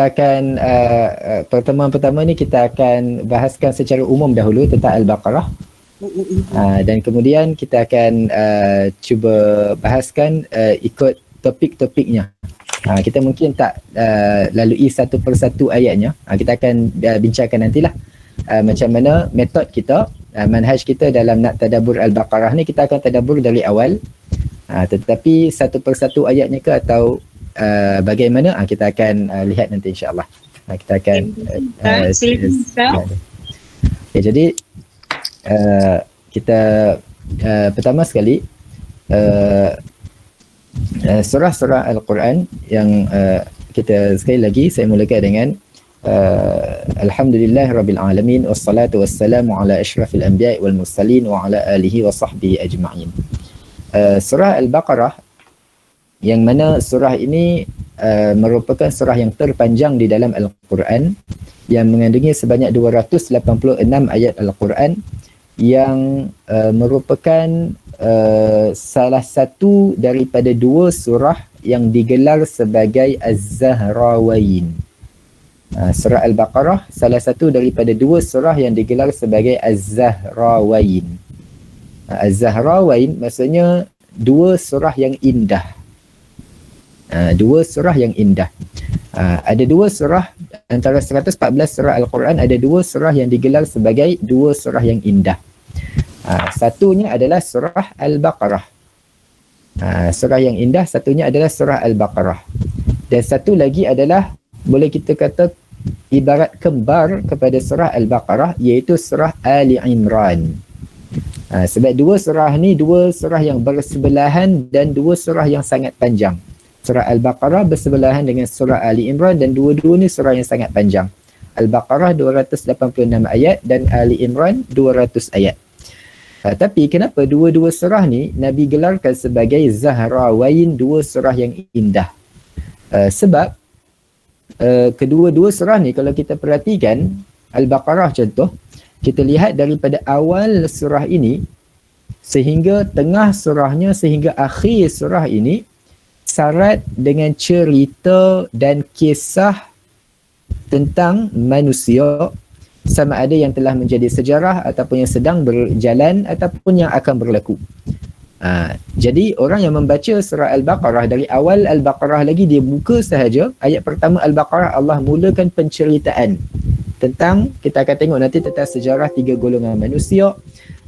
akan pertemuan pertama ni kita akan bahaskan secara umum dahulu tentang Al-Baqarah. Dan kemudian kita akan cuba bahaskan ikut topik-topiknya. Kita mungkin tak lalui satu persatu ayatnya. Kita akan bincangkan nantilah macam mana metod kita, manhaj kita dalam nak tadabbur Al-Baqarah ni. Kita akan tadabbur dari awal, tetapi satu persatu ayatnya ke atau bagaimana, kita akan lihat nanti insya-Allah. Kita akan jadi kita pertama sekali surah-surah Al-Quran yang kita sekali lagi saya mulakan dengan Alhamdulillah Rabbil Alamin wassalatu wassalamu ala asyrafil anbiya'i wal mursalin wa ala alihi wa sahbihi ajma'in. Surah Al-Baqarah, yang mana surah ini merupakan surah yang terpanjang di dalam Al-Quran, yang mengandungi sebanyak 286 ayat Al-Quran, yang merupakan salah satu daripada dua surah yang digelar sebagai Az-Zahrawain. Surah Al-Baqarah salah satu daripada dua surah yang digelar sebagai Az-Zahrawain. Az-Zahrawain maksudnya dua surah yang indah. Dua surah yang indah. Ada dua surah antara 114 surah Al-Quran, ada dua surah yang digelar sebagai dua surah yang indah. Satunya adalah surah Al-Baqarah. Surah yang indah satunya adalah surah Al-Baqarah. Dan satu lagi adalah, boleh kita kata ibarat kembar kepada surah Al-Baqarah, iaitu surah Ali Imran. Sebab dua surah ni dua surah yang bersebelahan dan dua surah yang sangat panjang. Surah Al-Baqarah bersebelahan dengan surah Ali Imran dan dua-dua ni surah yang sangat panjang. Al-Baqarah 286 ayat dan Ali Imran 200 ayat. Tapi kenapa dua-dua surah ni Nabi gelarkan sebagai Zahrawain, dua surah yang indah? Sebab kedua-dua surah ni kalau kita perhatikan, Al-Baqarah contoh, kita lihat daripada awal surah ini sehingga tengah surahnya, sehingga akhir surah ini syarat dengan cerita dan kisah tentang manusia, sama ada yang telah menjadi sejarah ataupun yang sedang berjalan ataupun yang akan berlaku. Jadi orang yang membaca surah Al-Baqarah dari awal Al-Baqarah lagi, dia buka sahaja ayat pertama Al-Baqarah, Allah mulakan penceritaan tentang, kita akan tengok nanti tentang sejarah tiga golongan manusia.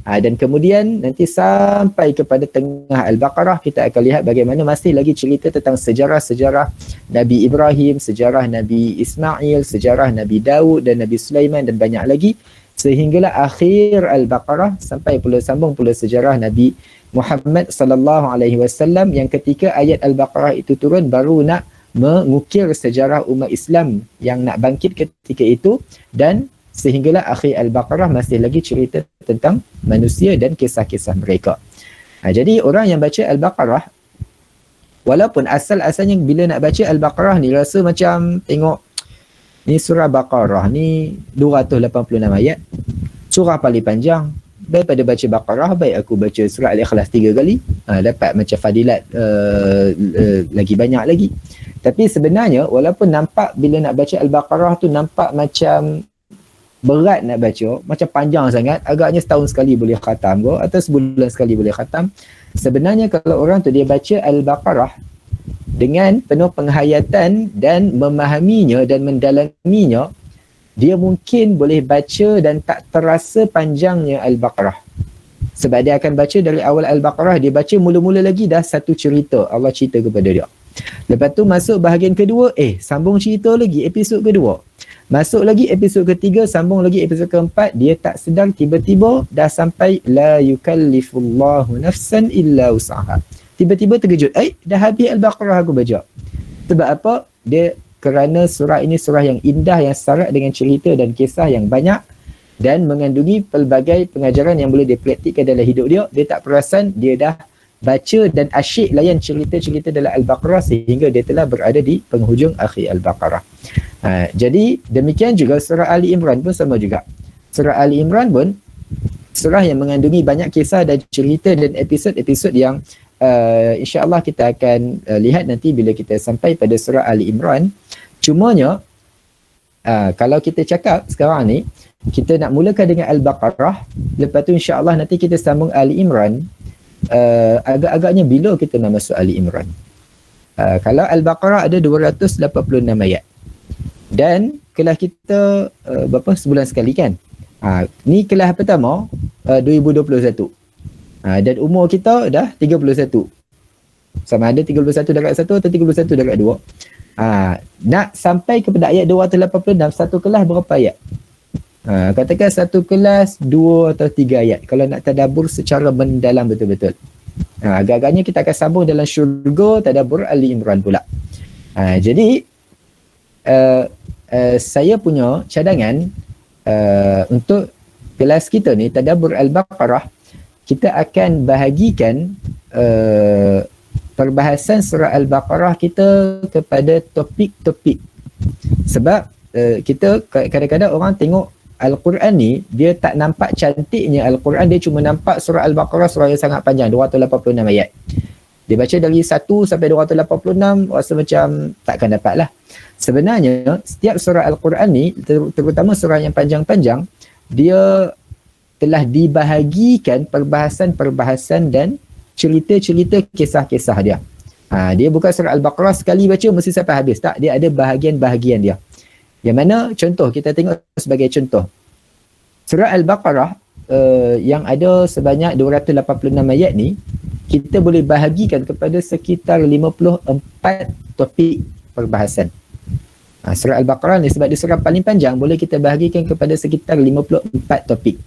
Dan kemudian nanti sampai kepada tengah Al-Baqarah kita akan lihat bagaimana masih lagi cerita tentang sejarah-sejarah Nabi Ibrahim, sejarah Nabi Ismail, sejarah Nabi Daud dan Nabi Sulaiman dan banyak lagi, sehinggalah akhir Al-Baqarah sampai pula sambung pula sejarah Nabi Muhammad sallallahu alaihi wasallam, yang ketika ayat Al-Baqarah itu turun baru nak mengukir sejarah umat Islam yang nak bangkit ketika itu, dan sehinggalah akhir Al-Baqarah masih lagi cerita tentang manusia dan kisah-kisah mereka. Jadi orang yang baca Al-Baqarah, walaupun asal-asalnya bila nak baca Al-Baqarah ni rasa macam tengok ni surah Baqarah ni 286 ayat, surah paling panjang. Daripada baca Baqarah, baik aku baca surah Al-Ikhlas 3 kali, dapat macam fadilat lagi banyak lagi. Tapi sebenarnya walaupun nampak bila nak baca Al-Baqarah tu nampak macam berat nak baca, macam panjang sangat, agaknya setahun sekali boleh khatam ke atau sebulan sekali boleh khatam. Sebenarnya kalau orang tu dia baca Al-Baqarah dengan penuh penghayatan dan memahaminya dan mendalaminya, dia mungkin boleh baca dan tak terasa panjangnya Al-Baqarah. Sebab dia akan baca dari awal Al-Baqarah, dia baca mula-mula lagi dah satu cerita Allah cerita kepada dia. Lepas tu masuk bahagian kedua, sambung cerita lagi episod kedua. Masuk lagi episod ketiga, sambung lagi episod keempat, dia tak sedar tiba-tiba dah sampai la yukallifullahu nafsan illa usaha. Tiba-tiba terkejut, dah habis Al-Baqarah aku baca. Sebab apa? Dia kerana surah ini surah yang indah, yang syarat dengan cerita dan kisah yang banyak dan mengandungi pelbagai pengajaran yang boleh dipraktikkan dalam hidup dia. Dia tak perasan dia dah baca dan asyik layan cerita-cerita dalam Al-Baqarah sehingga dia telah berada di penghujung akhir Al-Baqarah. Jadi demikian juga surah Ali Imran pun sama juga. Surah Ali Imran pun surah yang mengandungi banyak kisah dan cerita dan episod-episod yang insya-Allah kita akan lihat nanti bila kita sampai pada surah Ali Imran. Cumanya kalau kita cakap sekarang ni, kita nak mulakan dengan Al-Baqarah, lepas tu insya-Allah nanti kita sambung Ali Imran. Agak-agaknya bila kita nak masuk Ali Imran? Kalau Al-Baqarah ada 286 ayat. Dan kelas kita berapa sebulan sekali kan? Ni kelas pertama 2021. Dan umur kita dah 31. Sama ada 31/1 atau 31/2. Nak sampai kepada ayat 286, satu kelas berapa ayat? Katakan satu kelas 2 atau 3 ayat. Kalau nak tadabbur secara mendalam betul-betul. Agak-agaknya kita akan sambung dalam syurga tadabbur Ali Imran pula. Jadi saya punya cadangan untuk kelas kita ni tadabbur Al-Baqarah, kita akan bahagikan perbahasan surah Al-Baqarah kita kepada topik-topik. Sebab kita kadang-kadang orang tengok Al-Quran ni, dia tak nampak cantiknya Al-Quran, dia cuma nampak surah Al-Baqarah, surah yang sangat panjang, 286 ayat. Dia baca dari 1 sampai 286, rasa macam takkan dapat lah. Sebenarnya, setiap surah Al-Quran ni, terutama surah yang panjang-panjang, dia telah dibahagikan perbahasan-perbahasan dan cerita-cerita kisah-kisah dia. Dia bukan surah Al-Baqarah sekali baca mesti sampai habis. Tak, dia ada bahagian-bahagian dia. Yang mana contoh, kita tengok sebagai contoh. Surah Al-Baqarah yang ada sebanyak 286 ayat ni, kita boleh bahagikan kepada sekitar 54 topik perbahasan. Surah Al-Baqarah ni sebab dia surah paling panjang, boleh kita bahagikan kepada sekitar 54 topik.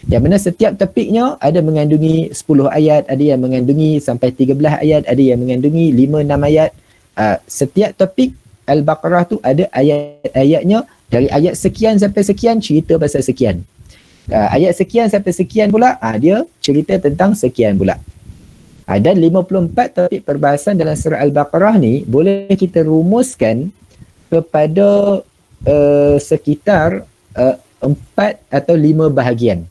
Yang mana setiap topiknya ada mengandungi 10 ayat, ada yang mengandungi sampai 13 ayat, ada yang mengandungi 5-6 ayat. Setiap topik Al-Baqarah tu ada ayat-ayatnya, dari ayat sekian sampai sekian cerita pasal sekian. Ayat sekian sampai sekian pula dia cerita tentang sekian pula. Dan 54 topik perbahasan dalam surah Al-Baqarah ni boleh kita rumuskan kepada sekitar 4 atau 5 bahagian.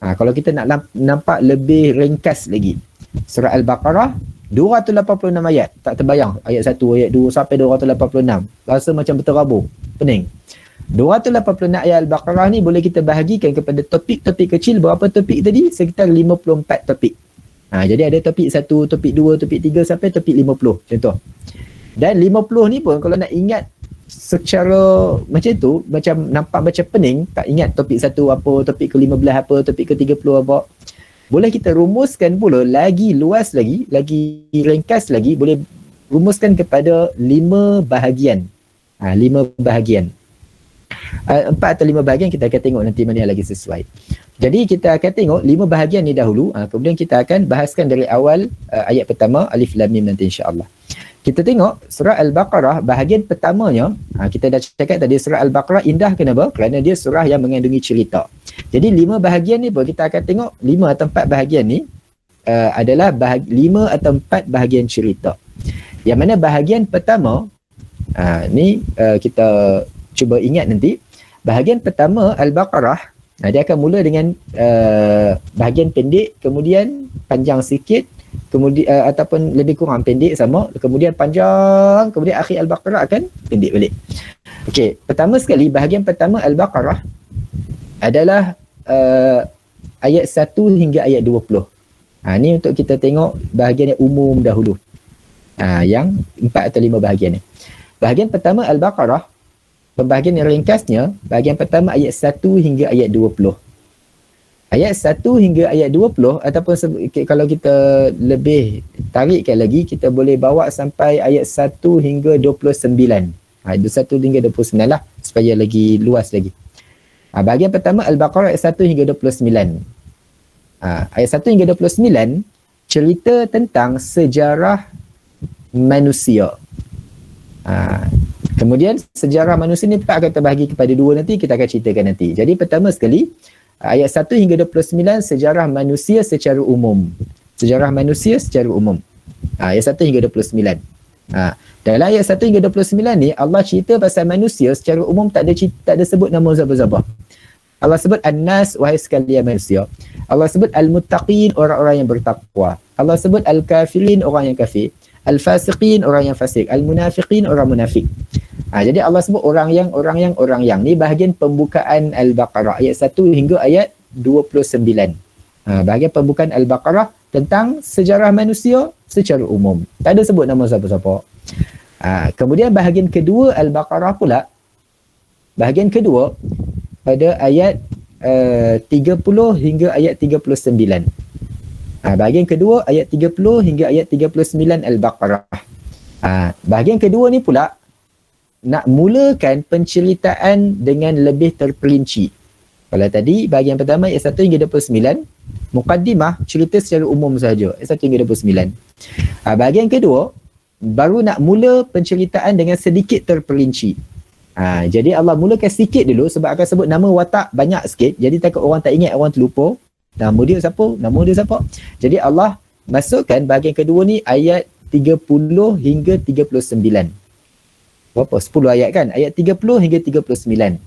Kalau kita nak nampak lebih ringkas lagi, surah Al-Baqarah 286 ayat, tak terbayang ayat 1, ayat 2 sampai 286, rasa macam berterabur, pening. 286 ayat Al-Baqarah ni boleh kita bahagikan kepada topik-topik kecil. Berapa topik tadi? Sekitar 54 topik. Jadi ada topik 1, topik 2, topik 3 sampai topik 50 contoh. Dan 50 ni pun kalau nak ingat secara macam tu, macam nampak macam pening, tak ingat topik 1 apa, topik ke-15 apa, topik ke-30 apa. Boleh kita rumuskan pula lagi luas lagi ringkas lagi, boleh rumuskan kepada 5 bahagian. 5 bahagian. 4 atau 5 bahagian, kita akan tengok nanti mana yang lagi sesuai. Jadi kita akan tengok 5 bahagian ni dahulu, kemudian kita akan bahaskan dari awal ayat pertama Alif Lam Mim nanti insya-Allah. Kita tengok surah Al-Baqarah bahagian pertamanya, kita dah cakap tadi surah Al-Baqarah indah kenapa? Kerana dia surah yang mengandungi cerita. Jadi 5 bahagian ni pun kita akan tengok 5 atau 4 bahagian ni adalah 5 atau 4 bahagian cerita. Yang mana bahagian pertama ni kita cuba ingat nanti. Bahagian pertama Al-Baqarah, dia akan mula dengan bahagian pendek, kemudian panjang sikit, kemudian ataupun lebih kurang pendek sama, kemudian panjang, kemudian akhir Al-Baqarah akan pendek balik. Okey, pertama sekali bahagian pertama Al-Baqarah adalah ayat 1 hingga ayat 20. Ni untuk kita tengok bahagian yang umum dahulu. Yang 4 atau 5 bahagian ni. Bahagian pertama Al-Baqarah, pembahagian yang ringkasnya, bahagian pertama ayat 1 hingga ayat 20. Ayat 1 hingga ayat 20 ataupun kalau kita lebih tarikkan lagi, kita boleh bawa sampai ayat 1 hingga 29. Ayat 1 hingga 29 lah supaya lagi luas lagi. Bahagian pertama Al-Baqarah ayat 1 hingga 29. Ayat 1 hingga 29 cerita tentang sejarah manusia. Kemudian sejarah manusia ni akan terbahagi kepada 2 nanti, kita akan ceritakan nanti. Jadi pertama sekali ayat 1 hingga 29 sejarah manusia secara umum. Sejarah manusia secara umum. Ayat 1 hingga 29. Dalam ayat 1 hingga 29 ni Allah cerita pasal manusia secara umum, tak ada sebut nama siapa-siapa. Allah sebut An-Nas, wahai sekalian manusia. Allah sebut Al-Muttaqin, orang-orang yang bertakwa. Allah sebut Al-Kafirin, orang yang kafir. Al-Fasiqin, orang yang fasik. Al-Munafiqin, orang munafik. Jadi Allah sebut orang yang. Ni bahagian pembukaan Al-Baqarah ayat 1 hingga ayat 29. Bahagian pembukaan Al-Baqarah tentang sejarah manusia secara umum. Tak ada sebut nama siapa-siapa. Kemudian bahagian kedua Al-Baqarah pula, bahagian kedua pada ayat 30 hingga ayat 39. Bahagian kedua ayat 30 hingga ayat 39 Al-Baqarah. Bahagian kedua ni pula nak mulakan penceritaan dengan lebih terperinci. Kalau tadi bahagian pertama ayat 1 hingga 29, mukaddimah cerita secara umum sahaja ayat 1 hingga 29. Bahagian kedua baru nak mula penceritaan dengan sedikit terperinci. Jadi Allah mulakan sikit dulu sebab akan sebut nama watak banyak sikit. Jadi takut orang tak ingat, orang terlupa. Nama dia siapa? Jadi Allah masukkan bahagian kedua ni ayat 30 hingga 39. Berapa? 10 ayat kan? Ayat 30 hingga 39.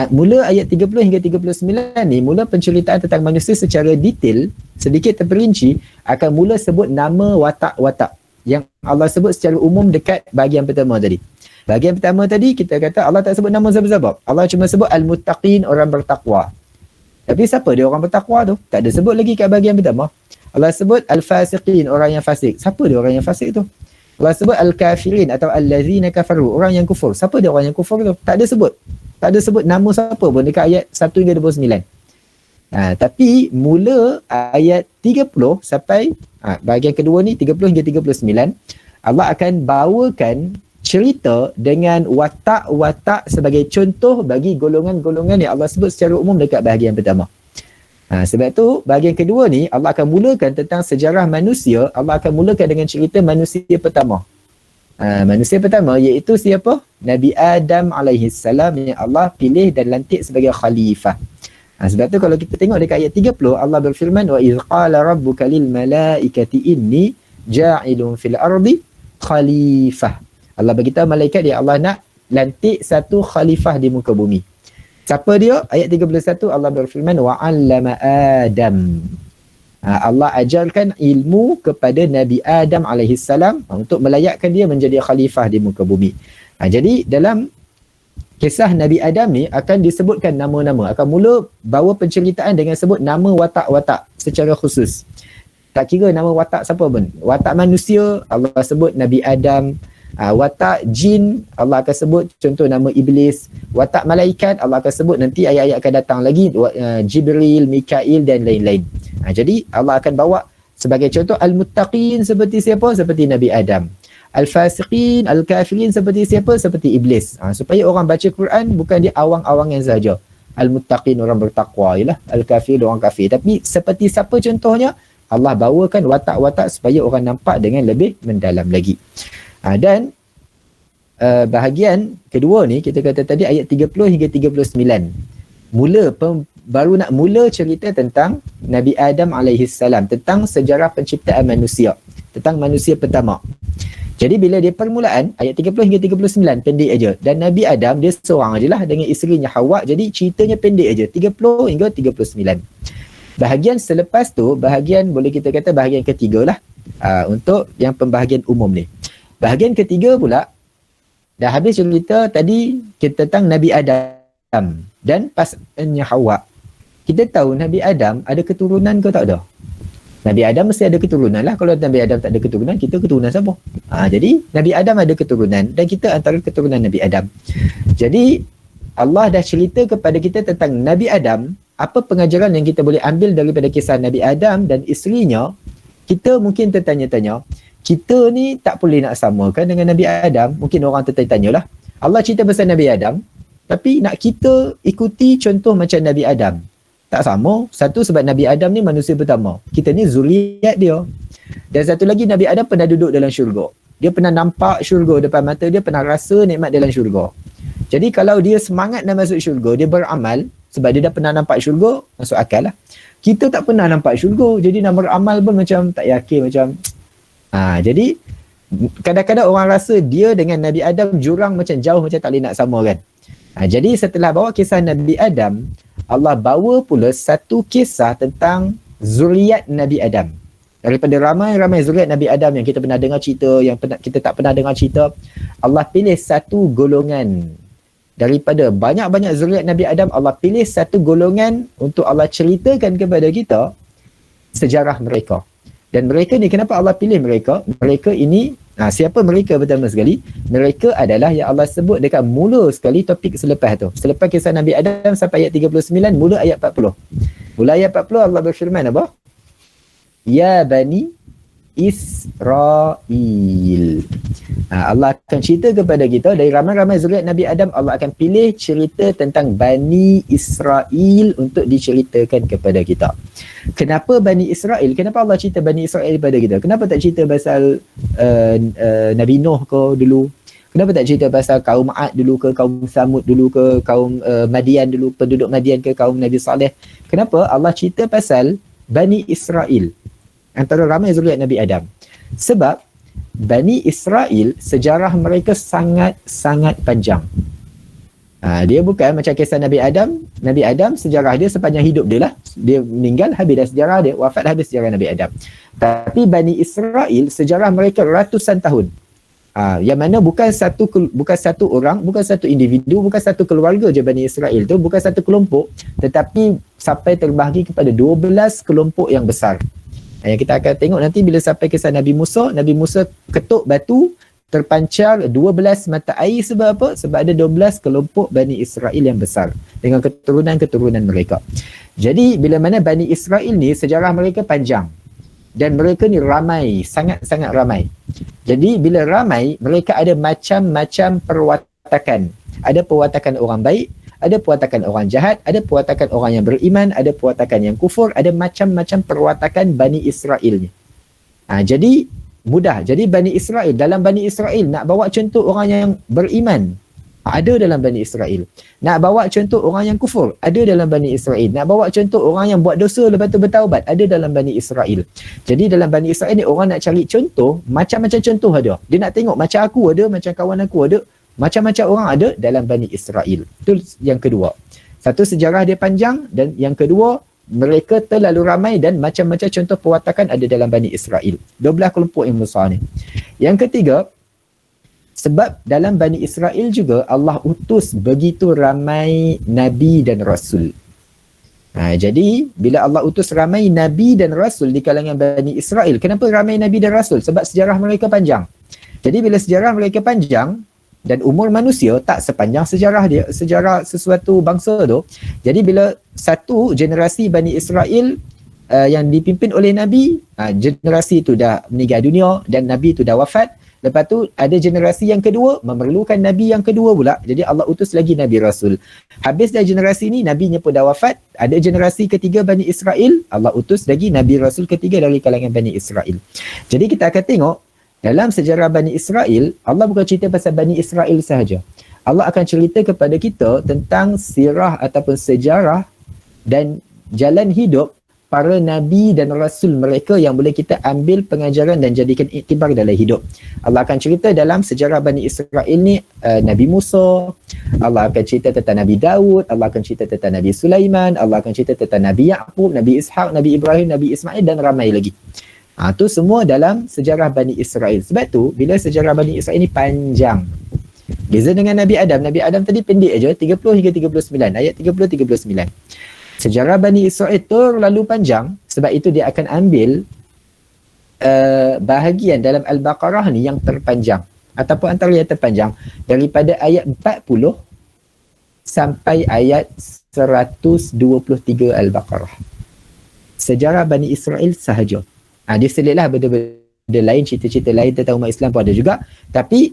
Mula ayat 30 hingga 39 ni mula penceritaan tentang manusia secara detail, sedikit terperinci, akan mula sebut nama watak-watak yang Allah sebut secara umum dekat bahagian pertama tadi. Bahagian pertama tadi kita kata Allah tak sebut nama siapa-siapa. Allah cuma sebut al-muttaqin, orang bertakwa. Tapi siapa dia orang bertakwa tu? Tak ada sebut lagi kat bahagian pertama. Allah sebut al-fasiqin, orang yang fasik. Siapa dia orang yang fasik tu? Allah sebut al-kafirin atau al-lazina kafaru, orang yang kufur. Siapa dia orang yang kufur tu? Tak ada sebut. Tak ada sebut nama siapa pun dekat ayat 1 hingga 29. Tapi mula ayat 30 sampai bahagian kedua ni 30 hingga 39, Allah akan bawakan cerita dengan watak-watak sebagai contoh bagi golongan-golongan yang Allah sebut secara umum dekat bahagian pertama. Sebab tu bahagian kedua ni Allah akan mulakan tentang sejarah manusia. Allah akan mulakan dengan cerita manusia pertama. Manusia pertama iaitu siapa? Nabi Adam alaihissalam yang Allah pilih dan lantik sebagai khalifah. Sebab tu kalau kita tengok dekat ayat 30 Allah berfirman wa idh qala rabbuka lil malaikati inni ja'ilun fil ardi khalifah. Allah beritahu malaikat dia Allah nak lantik satu khalifah di muka bumi. Siapa dia? Ayat 31 Allah berfirman wa 'allama Adam. Allah ajarkan ilmu kepada Nabi Adam alaihissalam untuk melayakkan dia menjadi khalifah di muka bumi. Jadi dalam kisah Nabi Adam ni akan disebutkan nama-nama. Akan mula bawa penceritaan dengan sebut nama watak-watak secara khusus. Tak kira nama watak siapa pun. Watak manusia Allah sebut Nabi Adam. Watak jin Allah akan sebut contoh nama Iblis. Watak malaikat Allah akan sebut nanti ayat-ayat akan datang lagi Jibril, Mikail dan lain-lain. Jadi Allah akan bawa sebagai contoh al-muttaqin seperti siapa? Seperti Nabi Adam. Al-fasiqin, al-kafirin seperti siapa? Seperti Iblis. Supaya orang baca Quran bukan dia awang-awangan saja. Al-muttaqin orang bertakwa ialah, al-kafir orang kafir. Tapi seperti siapa contohnya? Allah bawakan watak-watak supaya orang nampak dengan lebih mendalam lagi. Dan bahagian kedua ni kita kata tadi ayat 30 hingga 39. Baru nak mula cerita tentang Nabi Adam alaihissalam, tentang sejarah penciptaan manusia, tentang manusia pertama. Jadi bila dia permulaan ayat 30 hingga 39 pendek aja, dan Nabi Adam dia seorang ajalah dengan isterinya Hawa, jadi ceritanya pendek aja 30 hingga 39. Bahagian selepas tu, bahagian boleh kita kata bahagian ketiga lah untuk yang pembahagian umum ni. Bahagian ketiga pula, dah habis cerita tadi kita tentang Nabi Adam dan pasangannya Hawa. Kita tahu Nabi Adam ada keturunan ke tak ada? Nabi Adam mesti ada keturunan lah. Kalau Nabi Adam tak ada keturunan, kita keturunan siapa? Jadi Nabi Adam ada keturunan dan kita antara keturunan Nabi Adam. Jadi Allah dah cerita kepada kita tentang Nabi Adam, apa pengajaran yang kita boleh ambil daripada kisah Nabi Adam dan isterinya. Kita mungkin tertanya-tanya, kita ni tak boleh nak samakan dengan Nabi Adam. Mungkin orang tertanya lah. Allah cerita pasal Nabi Adam, tapi nak kita ikuti contoh macam Nabi Adam. Tak sama. Satu sebab Nabi Adam ni manusia pertama. Kita ni zuriat dia. Dan satu lagi Nabi Adam pernah duduk dalam syurga. Dia pernah nampak syurga depan mata dia, pernah rasa nikmat dalam syurga. Jadi kalau dia semangat nak masuk syurga, dia beramal sebab dia dah pernah nampak syurga, masuk akal lah. Kita tak pernah nampak syurga, jadi nak beramal pun macam tak yakin, macam jadi kadang-kadang orang rasa dia dengan Nabi Adam jurang macam jauh, macam tak boleh nak sama kan. Jadi setelah bawa kisah Nabi Adam, Allah bawa pula satu kisah tentang zuriat Nabi Adam. Daripada ramai-ramai zuriat Nabi Adam yang kita pernah dengar cerita, yang kita tak pernah dengar cerita, Allah pilih satu golongan daripada banyak-banyak zuriat Nabi Adam. Allah pilih satu golongan untuk Allah ceritakan kepada kita sejarah mereka. Dan mereka ni, kenapa Allah pilih mereka? Mereka ini, siapa mereka pertama sekali? Mereka adalah yang Allah sebut dekat mula sekali topik selepas tu. Selepas kisah Nabi Adam sampai ayat 39, mula ayat 40. Mula ayat 40 Allah berfirman apa? Ya Bani Israel. Allah akan cerita kepada kita dari ramai-ramai zuriat Nabi Adam, Allah akan pilih cerita tentang Bani Israel untuk diceritakan kepada kita. Kenapa Bani Israel? Kenapa Allah cerita Bani Israel kepada kita? Kenapa tak cerita pasal Nabi Nuh ke dulu? Kenapa tak cerita pasal kaum Ad dulu ke, kaum Samud dulu ke, kaum Madian dulu, penduduk Madian ke, kaum Nabi Saleh? Kenapa Allah cerita pasal Bani Israel antara ramai zuriat Nabi Adam? Sebab Bani Israel, sejarah mereka sangat-sangat panjang. Dia bukan macam kisah Nabi Adam. Nabi Adam, sejarah dia sepanjang hidup dia lah. Dia meninggal, habis dah sejarah dia. Wafat, habis sejarah Nabi Adam. Tapi Bani Israel, sejarah mereka ratusan tahun. Yang mana bukan satu orang, bukan satu individu, bukan satu keluarga je Bani Israel tu, bukan satu kelompok, tetapi sampai terbahagi kepada 12 kelompok yang besar. Yang kita akan tengok nanti bila sampai kisah Nabi Musa ketuk batu, terpancar 12 mata air. Sebab apa? Sebab ada 12 kelompok Bani Israel yang besar dengan keturunan-keturunan mereka. Jadi bila mana Bani Israel ni sejarah mereka panjang dan mereka ni ramai, sangat-sangat ramai. Jadi bila ramai, mereka ada macam-macam perwatakan. Ada perwatakan orang baik, ada perwatakan orang jahat, ada perwatakan orang yang beriman, ada perwatakan yang kufur, ada macam-macam perwatakan Bani Israel ni. Jadi mudah. Jadi Bani Israel, dalam Bani Israel nak bawa contoh orang yang beriman, ada dalam Bani Israel. Nak bawa contoh orang yang kufur, ada dalam Bani Israel. Nak bawa contoh orang yang buat dosa lepas tu bertaubat, ada dalam Bani Israel. Jadi dalam Bani Israel ni orang nak cari contoh, macam-macam contoh ada. Dia nak tengok macam aku ada, macam kawan aku ada, macam-macam orang ada dalam Bani Israel. Itu yang kedua. Satu, sejarah dia panjang, dan yang kedua, mereka terlalu ramai dan macam-macam contoh perwatakan ada dalam Bani Israel. 12 kelompok yang besar ni. Yang ketiga, sebab dalam Bani Israel juga Allah utus begitu ramai Nabi dan Rasul. Jadi, bila Allah utus ramai Nabi dan Rasul di kalangan Bani Israel, kenapa ramai Nabi dan Rasul? Sebab sejarah mereka panjang. Jadi, bila sejarah mereka panjang, dan umur manusia tak sepanjang sejarah sesuatu bangsa tu. Jadi bila satu generasi Bani Israel yang dipimpin oleh Nabi, generasi tu dah meninggal dunia dan Nabi tu dah wafat. Lepas tu ada generasi yang kedua, memerlukan Nabi yang kedua pula. Jadi Allah utus lagi Nabi Rasul. Habis dah generasi ni, Nabinya pun dah wafat. Ada generasi ketiga Bani Israel, Allah utus lagi Nabi Rasul ketiga dari kalangan Bani Israel. Jadi kita akan tengok dalam sejarah Bani Israel, Allah bukan cerita pasal Bani Israel sahaja. Allah akan cerita kepada kita tentang sirah ataupun sejarah dan jalan hidup para Nabi dan Rasul mereka yang boleh kita ambil pengajaran dan jadikan iktibar dalam hidup. Allah akan cerita dalam sejarah Bani Israel ni, Nabi Musa, Allah akan cerita tentang Nabi Daud, Allah akan cerita tentang Nabi Sulaiman, Allah akan cerita tentang Nabi Yaqub, Nabi Ishaq, Nabi Ibrahim, Nabi Ismail dan ramai lagi. Itu semua dalam sejarah Bani Israel. Sebab tu bila sejarah Bani Israel ni panjang. Beza dengan Nabi Adam. Nabi Adam tadi pendek aja, 30 hingga 39. Ayat 30-39. Sejarah Bani Israel terlalu panjang. Sebab itu dia akan ambil bahagian dalam Al-Baqarah ni yang terpanjang. Ataupun antara yang terpanjang. Daripada ayat 40 sampai ayat 123 Al-Baqarah. Sejarah Bani Israel sahaja. Dia selitlah benda-benda lain, cerita-cerita lain tentang umat Islam pun ada juga. Tapi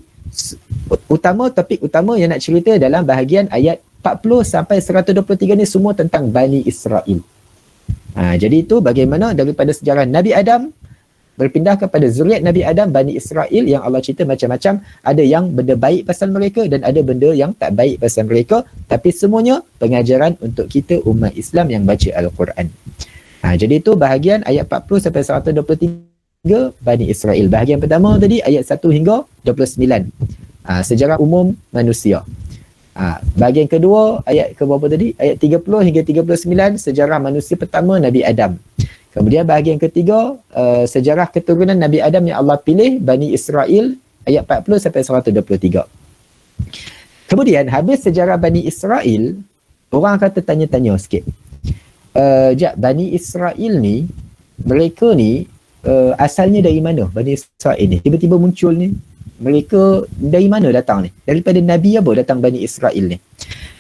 topik utama yang nak cerita dalam bahagian ayat 40 sampai 123 ni semua tentang Bani Israel. Jadi itu bagaimana daripada sejarah Nabi Adam berpindah kepada zuriat Nabi Adam, Bani Israel, yang Allah cerita macam-macam. Ada yang benda baik pasal mereka dan ada benda yang tak baik pasal mereka. Tapi semuanya pengajaran untuk kita umat Islam yang baca Al-Quran. Jadi itu bahagian ayat 40 sampai 123 Bani Israel. Bahagian pertama tadi ayat 1 hingga 29. Sejarah umum manusia. Bahagian kedua ayat ke berapa tadi? Ayat 30 hingga 39 sejarah manusia pertama Nabi Adam. Kemudian bahagian ketiga sejarah keturunan Nabi Adam yang Allah pilih, Bani Israel, ayat 40 sampai 123. Kemudian habis sejarah Bani Israel, orang akan tertanya-tanya sikit. Bani Israel ni, mereka ni asalnya dari mana? Bani Israel ni tiba-tiba muncul ni, mereka dari mana datang ni? Daripada Nabi apa datang Bani Israel ni?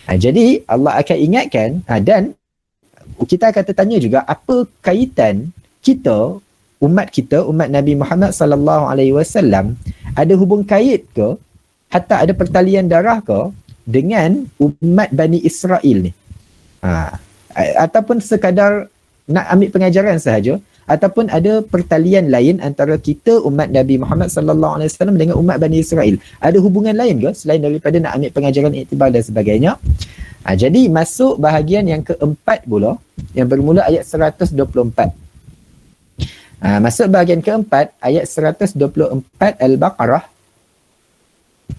Jadi Allah akan ingatkan, dan kita akan tertanya juga, apa kaitan kita, umat Nabi Muhammad sallallahu alaihi wasallam, ada hubung kait ke, hatta ada pertalian darah ke dengan umat Bani Israel ni? Ataupun sekadar nak ambil pengajaran sahaja, ataupun ada pertalian lain antara kita umat Nabi Muhammad sallallahu alaihi wasallam dengan umat Bani Israel? Ada hubungan lain ke selain daripada nak ambil pengajaran iktibar dan sebagainya? Jadi masuk bahagian yang keempat pula, yang bermula ayat 124. Masuk bahagian keempat ayat 124 Al-Baqarah.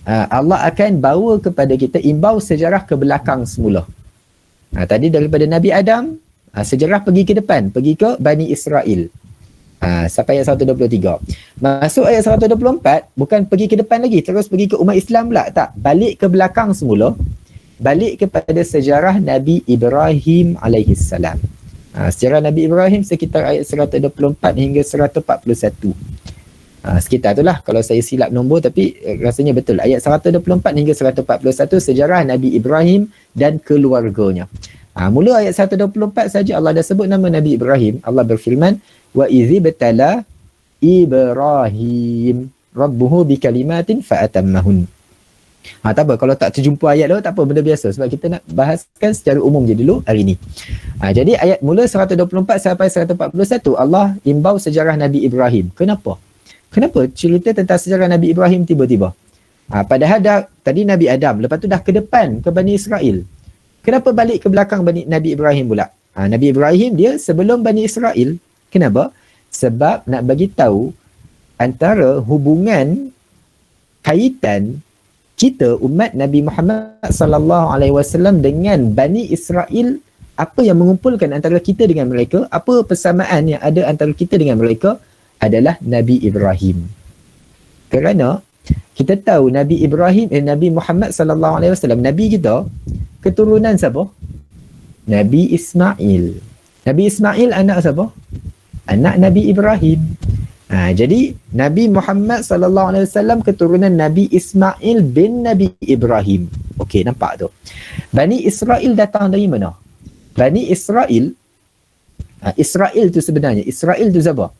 Allah akan bawa kepada kita imbau sejarah ke belakang semula. Tadi daripada Nabi Adam, sejarah pergi ke depan, pergi ke Bani Israel. Sampai ayat 123. Masuk ayat 124, bukan pergi ke depan lagi, terus pergi ke umat Islam pula. Tak, balik ke belakang semula. Balik kepada sejarah Nabi Ibrahim alaihissalam. Sejarah Nabi Ibrahim sekitar ayat 124 hingga 141. Sekitar itulah, kalau saya silap nombor, tapi rasanya betul. Ayat 124 hingga 141 sejarah Nabi Ibrahim dan keluarganya. Mula ayat 124 saja Allah dah sebut nama Nabi Ibrahim. Allah berfirman, wa izibtala Ibrahim rabbuhu bikalimatin fa'atammahun. Tak apa, kalau tak terjumpa ayat tu, tak apa, benda biasa. Sebab kita nak bahaskan secara umum je dulu hari ni. Jadi ayat mula 124 sampai 141, Allah imbau sejarah Nabi Ibrahim. Kenapa cerita tentang sejarah Nabi Ibrahim tiba-tiba? Padahal tadi Nabi Adam, lepas tu dah ke depan ke Bani Israel. Kenapa balik ke belakang Nabi Ibrahim pula? Nabi Ibrahim dia sebelum Bani Israel. Kenapa? Sebab nak bagi tahu antara hubungan kaitan kita umat Nabi Muhammad sallallahu alaihi wasallam dengan Bani Israel, apa yang mengumpulkan antara kita dengan mereka, apa persamaan yang ada antara kita dengan mereka adalah Nabi Ibrahim. Kerana kita tahu Nabi Ibrahim Nabi Muhammad sallallahu alaihi wasallam, nabi kita keturunan siapa? Nabi Ismail. Nabi Ismail anak siapa? Anak Nabi Ibrahim. Jadi Nabi Muhammad sallallahu alaihi wasallam keturunan Nabi Ismail bin Nabi Ibrahim. Okey, nampak tu. Bani Israel datang dari mana? Bani Israel, Israel tu sebenarnya, Israel tu siapa?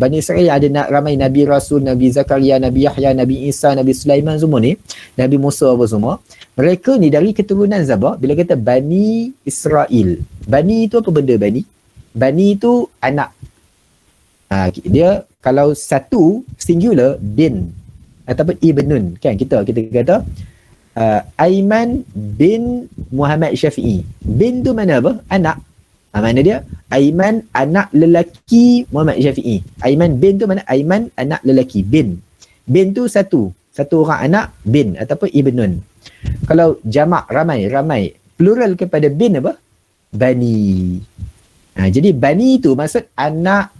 Bani Israel ada ramai Nabi Rasul, Nabi Zakaria, Nabi Yahya, Nabi Isa, Nabi Sulaiman semua ni, Nabi Musa apa semua. Mereka ni dari keturunan siapa? Bila kata Bani Israel, Bani tu apa benda Bani? Bani tu anak. Dia kalau satu singular bin ataupun ibnun, kan kita kata Aiman bin Muhammad Syafi'i. Bin tu mana apa? Anak. Mana dia? Aiman anak lelaki Muhammad Syafi'i. Aiman bin tu mana? Aiman anak lelaki, bin. Bin tu satu orang anak, bin ataupun ibnun. Kalau jamak ramai, plural kepada bin apa? Bani. Jadi bani tu maksud anak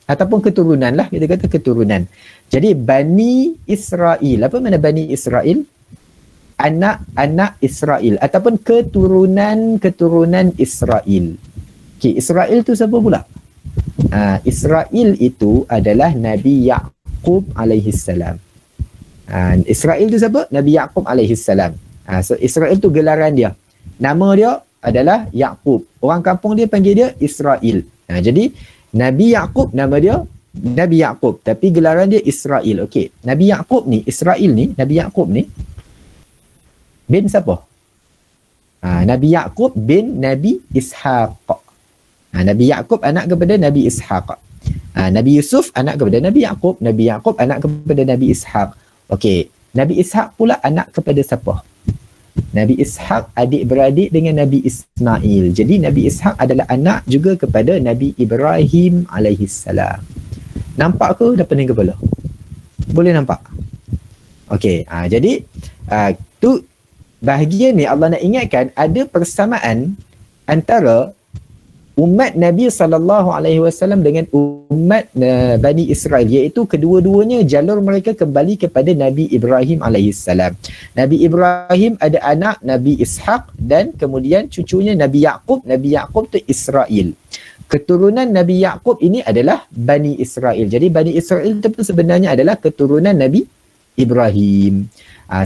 ataupun keturunan lah, kita kata keturunan. Jadi Bani Israel, apa mana Bani Israel? Anak-anak Israel ataupun keturunan Israel. Okay, Israel tu siapa pula? Israel itu adalah Nabi Yaqub alaihissalam. Israel tu siapa? Nabi Yaqub alaihissalam. So Israel tu gelaran dia. Nama dia adalah Yaqub. Orang kampung dia panggil dia Israel. Jadi Nabi Yaqub, nama dia Nabi Yaqub, tapi gelaran dia Israel. Okey, Nabi Yaqub ni, Israel ni, Nabi Yaqub ni bin siapa? Nabi Yaqub bin Nabi Ishaq. Nabi Yaqub anak kepada Nabi Ishaq. Nabi Yusuf anak kepada Nabi Yaqub, Nabi Yaqub anak kepada Nabi Ishaq. Okey, Nabi Ishaq pula anak kepada siapa? Nabi Ishaq adik-beradik dengan Nabi Ismail. Jadi Nabi Ishaq adalah anak juga kepada Nabi Ibrahim alaihissalam. Nampak ke dah pening kepala? Boleh nampak? Okey, jadi tu bahagian ni Allah nak ingatkan ada persamaan antara umat Nabi SAW dengan umat Bani Israel, iaitu kedua-duanya jalur mereka kembali kepada Nabi Ibrahim AS. Nabi Ibrahim ada anak Nabi Ishaq dan kemudian cucunya Nabi Yaqub. Nabi Yaqub tu Israel. Keturunan Nabi Yaqub ini adalah Bani Israel. Jadi Bani Israel itu pun sebenarnya adalah keturunan Nabi Ibrahim.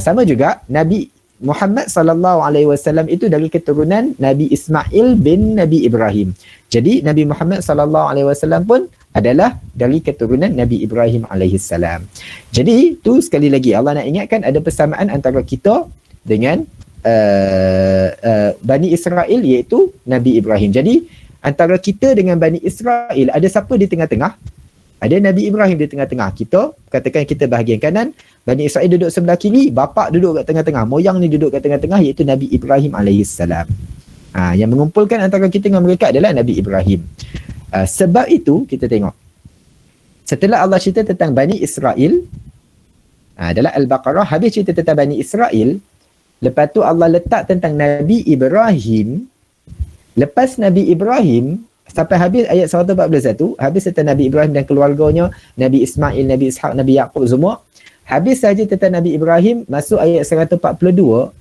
Sama juga Nabi Muhammad sallallahu alaihi wasallam itu dari keturunan Nabi Ismail bin Nabi Ibrahim. Jadi Nabi Muhammad sallallahu alaihi wasallam pun adalah dari keturunan Nabi Ibrahim alaihi salam. Jadi tu sekali lagi Allah nak ingatkan ada persamaan antara kita dengan Bani Israel iaitu Nabi Ibrahim. Jadi antara kita dengan Bani Israel ada siapa di tengah-tengah? Ada Nabi Ibrahim di tengah-tengah. Kita, katakan kita bahagian kanan, Bani Israel duduk sebelah kiri, bapa duduk kat tengah-tengah, moyang ni duduk kat tengah-tengah iaitu Nabi Ibrahim AS. Yang mengumpulkan antara kita dengan mereka adalah Nabi Ibrahim. Sebab itu kita tengok. Setelah Allah cerita tentang Bani Israel, dalam Al-Baqarah, habis cerita tentang Bani Israel, lepas tu Allah letak tentang Nabi Ibrahim. Lepas Nabi Ibrahim, sampai habis ayat 141, habis tentang Nabi Ibrahim dan keluarganya, Nabi Ismail, Nabi Ishaq, Nabi Yaqub semua. Habis saja tentang Nabi Ibrahim, masuk ayat 142,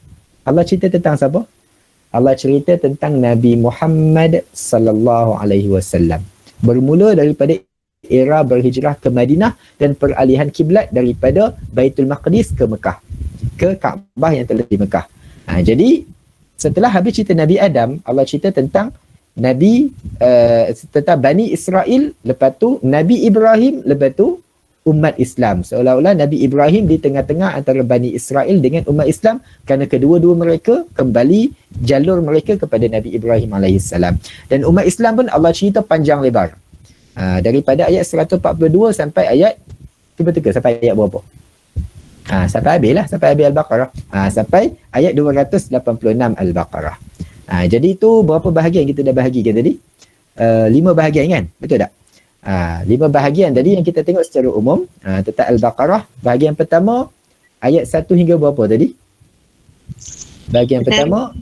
Allah cerita tentang siapa? Allah cerita tentang Nabi Muhammad sallallahu alaihi wasallam. Bermula daripada era berhijrah ke Madinah dan peralihan kiblat daripada Baitul Maqdis ke Mekah, ke Kaabah yang terletak di Mekah. Jadi setelah habis cerita Nabi Adam, Allah cerita tentang tentang Bani Israel, lepas tu Nabi Ibrahim, lepas tu umat Islam. Seolah-olah Nabi Ibrahim di tengah-tengah antara Bani Israel dengan umat Islam kerana kedua-dua mereka kembali jalur mereka kepada Nabi Ibrahim AS. Dan umat Islam pun Allah cerita panjang lebar. Daripada ayat 142 sampai ayat tiba-tiba sampai ayat berapa? Sampai habis lah, sampai habis Al-Baqarah. Sampai ayat 286 Al-Baqarah. Jadi tu berapa bahagian kita dah bahagikan tadi? 5 bahagian kan? Betul tak? 5 bahagian tadi yang kita tengok secara umum tentang Al-Baqarah. Bahagian pertama ayat 1 hingga berapa tadi? Bahagian pertama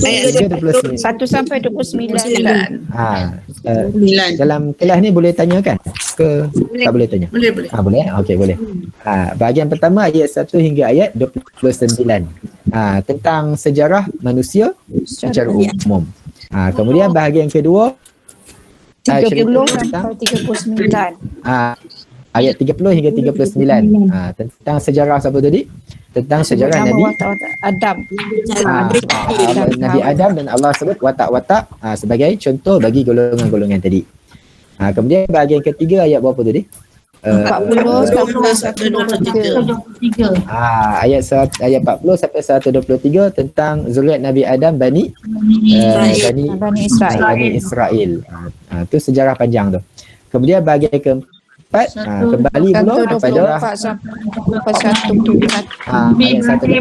ayat 29. 1 sampai 29. Dalam kelas ni boleh tanya kan? Ke boleh. Tak boleh tanya? Boleh. Boleh? Okey, boleh. Bahagian pertama ayat 1 hingga ayat 29. Tentang sejarah manusia secara umum. Kemudian bahagian kedua 30 sampai 39. Ayat 30 hingga 39. Tentang sejarah siapa tadi? Tentang sejarah Nabi Adam. Nabi Adam, dan Allah sebut watak-watak sebagai contoh bagi golongan-golongan tadi. Kemudian bahagian ketiga ayat berapa tadi? 40 sampai 123. Ayat 40 sampai 123 tentang zuriat Nabi Adam Bani Israel. Itu sejarah panjang tu. Kemudian bahagian keempat kembali pula kepada ayat 124 sampai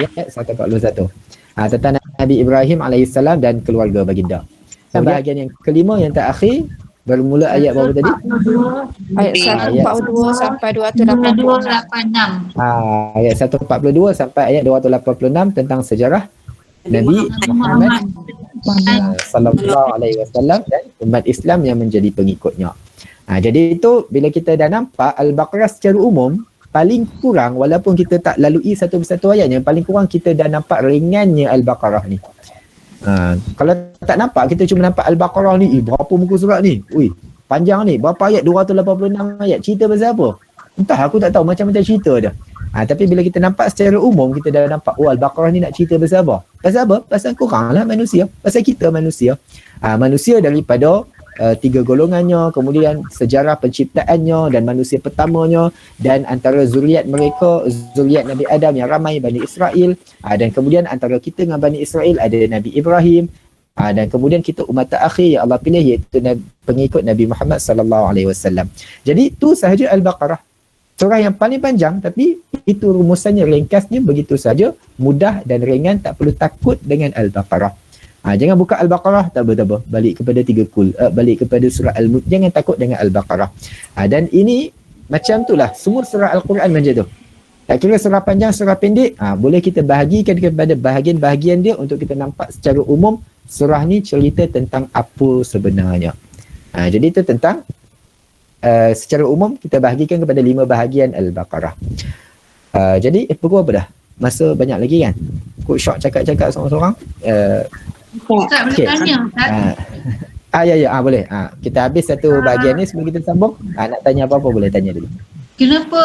ayat 141. Tentang Nabi Ibrahim AS dan keluarga baginda. Bahagian yang kelima yang terakhir bermula ayat berapa tadi? Ayat 142 sampai 286. Ayat 142 sampai ayat 286 tentang sejarah Nabi Muhammad sallallahu alaihi wasallam dan umat Islam yang menjadi pengikutnya. Jadi itu bila kita dah nampak Al-Baqarah secara umum, paling kurang walaupun kita tak lalui satu persatu ayatnya, paling kurang kita dah nampak ringannya Al-Baqarah ni. Kalau tak nampak, kita cuma nampak Al-Baqarah ni, berapa muka surat ni? Panjang ni, berapa ayat? 286 ayat. Cerita pasal apa? Entah, aku tak tahu, macam-macam cerita dah. Tapi bila kita nampak secara umum, kita dah nampak, Al-Baqarah ni nak cerita pasal apa? Pasal apa? Pasal korang lah manusia. Pasal kita manusia. Manusia daripada 3 golongannya, kemudian sejarah penciptaannya dan manusia pertamanya, dan antara zuriat mereka, zuriat Nabi Adam yang ramai, Bani Israel, dan kemudian antara kita dengan Bani Israel ada Nabi Ibrahim, dan kemudian kita umat terakhir yang Allah pilih iaitu pengikut Nabi Muhammad sallallahu alaihi wasallam. Jadi itu sahaja Al-Baqarah. Surah yang paling panjang, tapi itu rumusannya, ringkasnya begitu saja, mudah dan ringan, tak perlu takut dengan Al-Baqarah. Jangan buka Al-Baqarah, tak apa, balik kepada 3 kul, balik kepada surah Al-Mulk. Jangan takut dengan Al-Baqarah. Dan ini macam itulah, semua surah Al-Quran macam tu. Tak kira surah panjang, surah pendek, boleh kita bahagikan kepada bahagian-bahagian dia untuk kita nampak secara umum surah ni cerita tentang apa sebenarnya. Jadi itu tentang secara umum kita bahagikan kepada 5 bahagian Al-Baqarah. Jadi pukul apa dah? Masa banyak lagi kan? Kut Syok cakap-cakap seorang-seorang. Ustaz boleh tanya Ustaz? Ya, boleh. Kita habis satu bahagian ni sebelum kita sambung. Nak tanya apa-apa boleh tanya dulu. Kenapa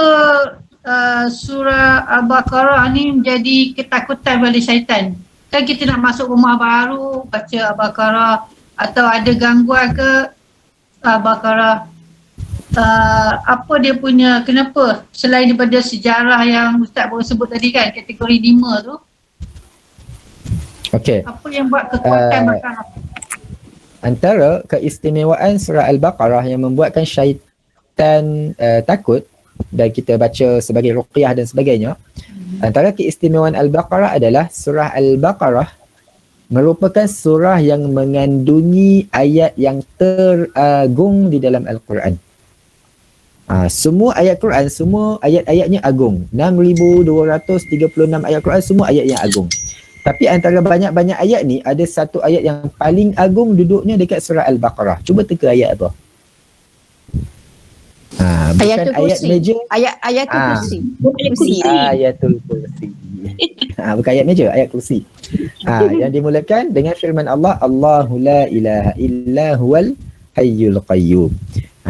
surah Al-Baqarah ni menjadi ketakutan pada syaitan? Kan kita nak masuk rumah baru, baca Al-Baqarah, atau ada gangguan ke Al-Baqarah? Apa dia punya, kenapa selain daripada sejarah yang Ustaz baru sebut tadi kan, kategori 5 tu, Okey. apa yang buat kekuatan Baqarah? Antara keistimewaan surah Al-Baqarah yang membuatkan syaitan takut dan kita baca sebagai ruqyah dan sebagainya, antara keistimewaan Al-Baqarah adalah surah Al-Baqarah merupakan surah yang mengandungi ayat yang teragung di dalam Al-Quran. Semua ayat Quran, semua ayat-ayatnya agung. 6,236 ayat Quran, semua ayat yang agung. Tapi antara banyak-banyak ayat ni, ada satu ayat yang paling agung duduknya dekat surah Al-Baqarah. Cuba teka ayat apa? Bukan Ayatul ayat Kursi. meja. Ayatul Kursi. Ayatul Kursi. Bukan ayat meja, ayat kursi. Yang dimulakan dengan firman Allah, Allahu la ilaha illa huwal hayyul qayyum.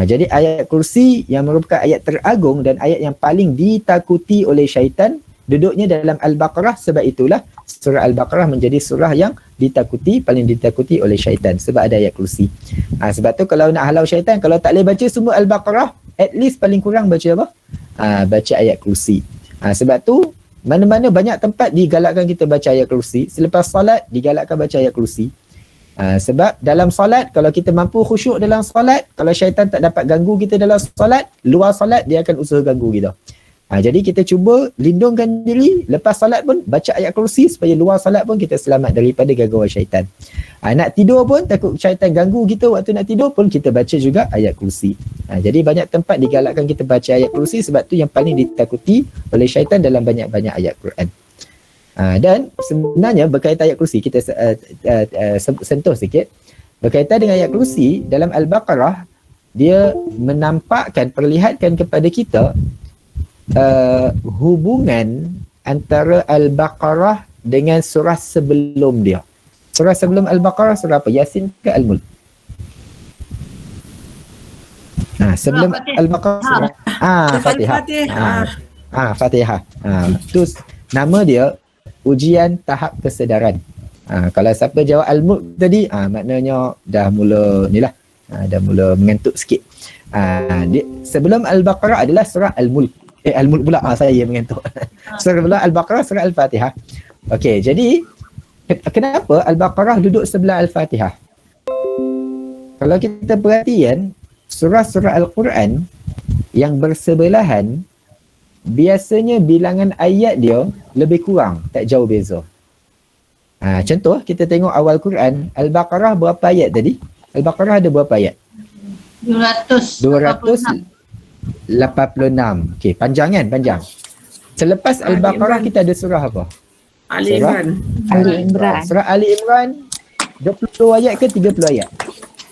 Jadi ayat kursi yang merupakan ayat teragung dan ayat yang paling ditakuti oleh syaitan duduknya dalam Al-Baqarah. Sebab itulah surah Al-Baqarah menjadi surah yang ditakuti, paling ditakuti oleh syaitan sebab ada ayat kursi. Sebab tu kalau nak halau syaitan, kalau tak boleh baca semua Al-Baqarah, at least paling kurang baca apa? Baca ayat kursi. Sebab tu mana-mana banyak tempat digalakkan kita baca ayat kursi. Selepas solat digalakkan baca ayat kursi. Sebab dalam solat, kalau kita mampu khusyuk dalam solat, kalau syaitan tak dapat ganggu kita dalam solat, luar solat dia akan usaha ganggu kita. Jadi kita cuba lindungkan diri, lepas solat pun baca ayat kursi supaya luar solat pun kita selamat daripada gangguan syaitan. Nak tidur pun takut syaitan ganggu kita waktu nak tidur pun kita baca juga ayat kursi. Jadi banyak tempat digalakkan kita baca ayat kursi sebab tu yang paling ditakuti oleh syaitan dalam banyak-banyak ayat Quran. Dan sebenarnya berkaitan ayat kursi, kita sentuh sikit. Berkaitan dengan ayat kursi dalam Al-Baqarah, dia menampakkan, perlihatkan kepada kita hubungan antara Al-Baqarah dengan surah sebelum dia. Surah sebelum Al-Baqarah surah apa? Yasin ke Al-Mulk? Sebelum Al-Baqarah surah Fatihah. Fatihah. Terus nama dia ujian tahap kesedaran. Kalau siapa jawab Al-Mulk tadi, maknanya dah mula dah mula mengantuk sikit. Sebelum Al-Baqarah adalah surah Al-Mulk. Al-Mulk pula, saya mengantuk. Surah Al-Baqarah, surah Al-Fatihah. Okey, jadi kenapa Al-Baqarah duduk sebelah Al-Fatihah? Kalau kita perhatikan, surah-surah Al-Quran yang bersebelahan, biasanya bilangan ayat dia lebih kurang, tak jauh beza. Contoh, kita tengok awal Quran, Al-Baqarah berapa ayat tadi? Al-Baqarah ada berapa ayat? 286. Okey, panjang kan? Panjang. Selepas Al-Baqarah kita ada surah apa? Ali Imran. Surah Ali Imran 20 ayat ke 30 ayat?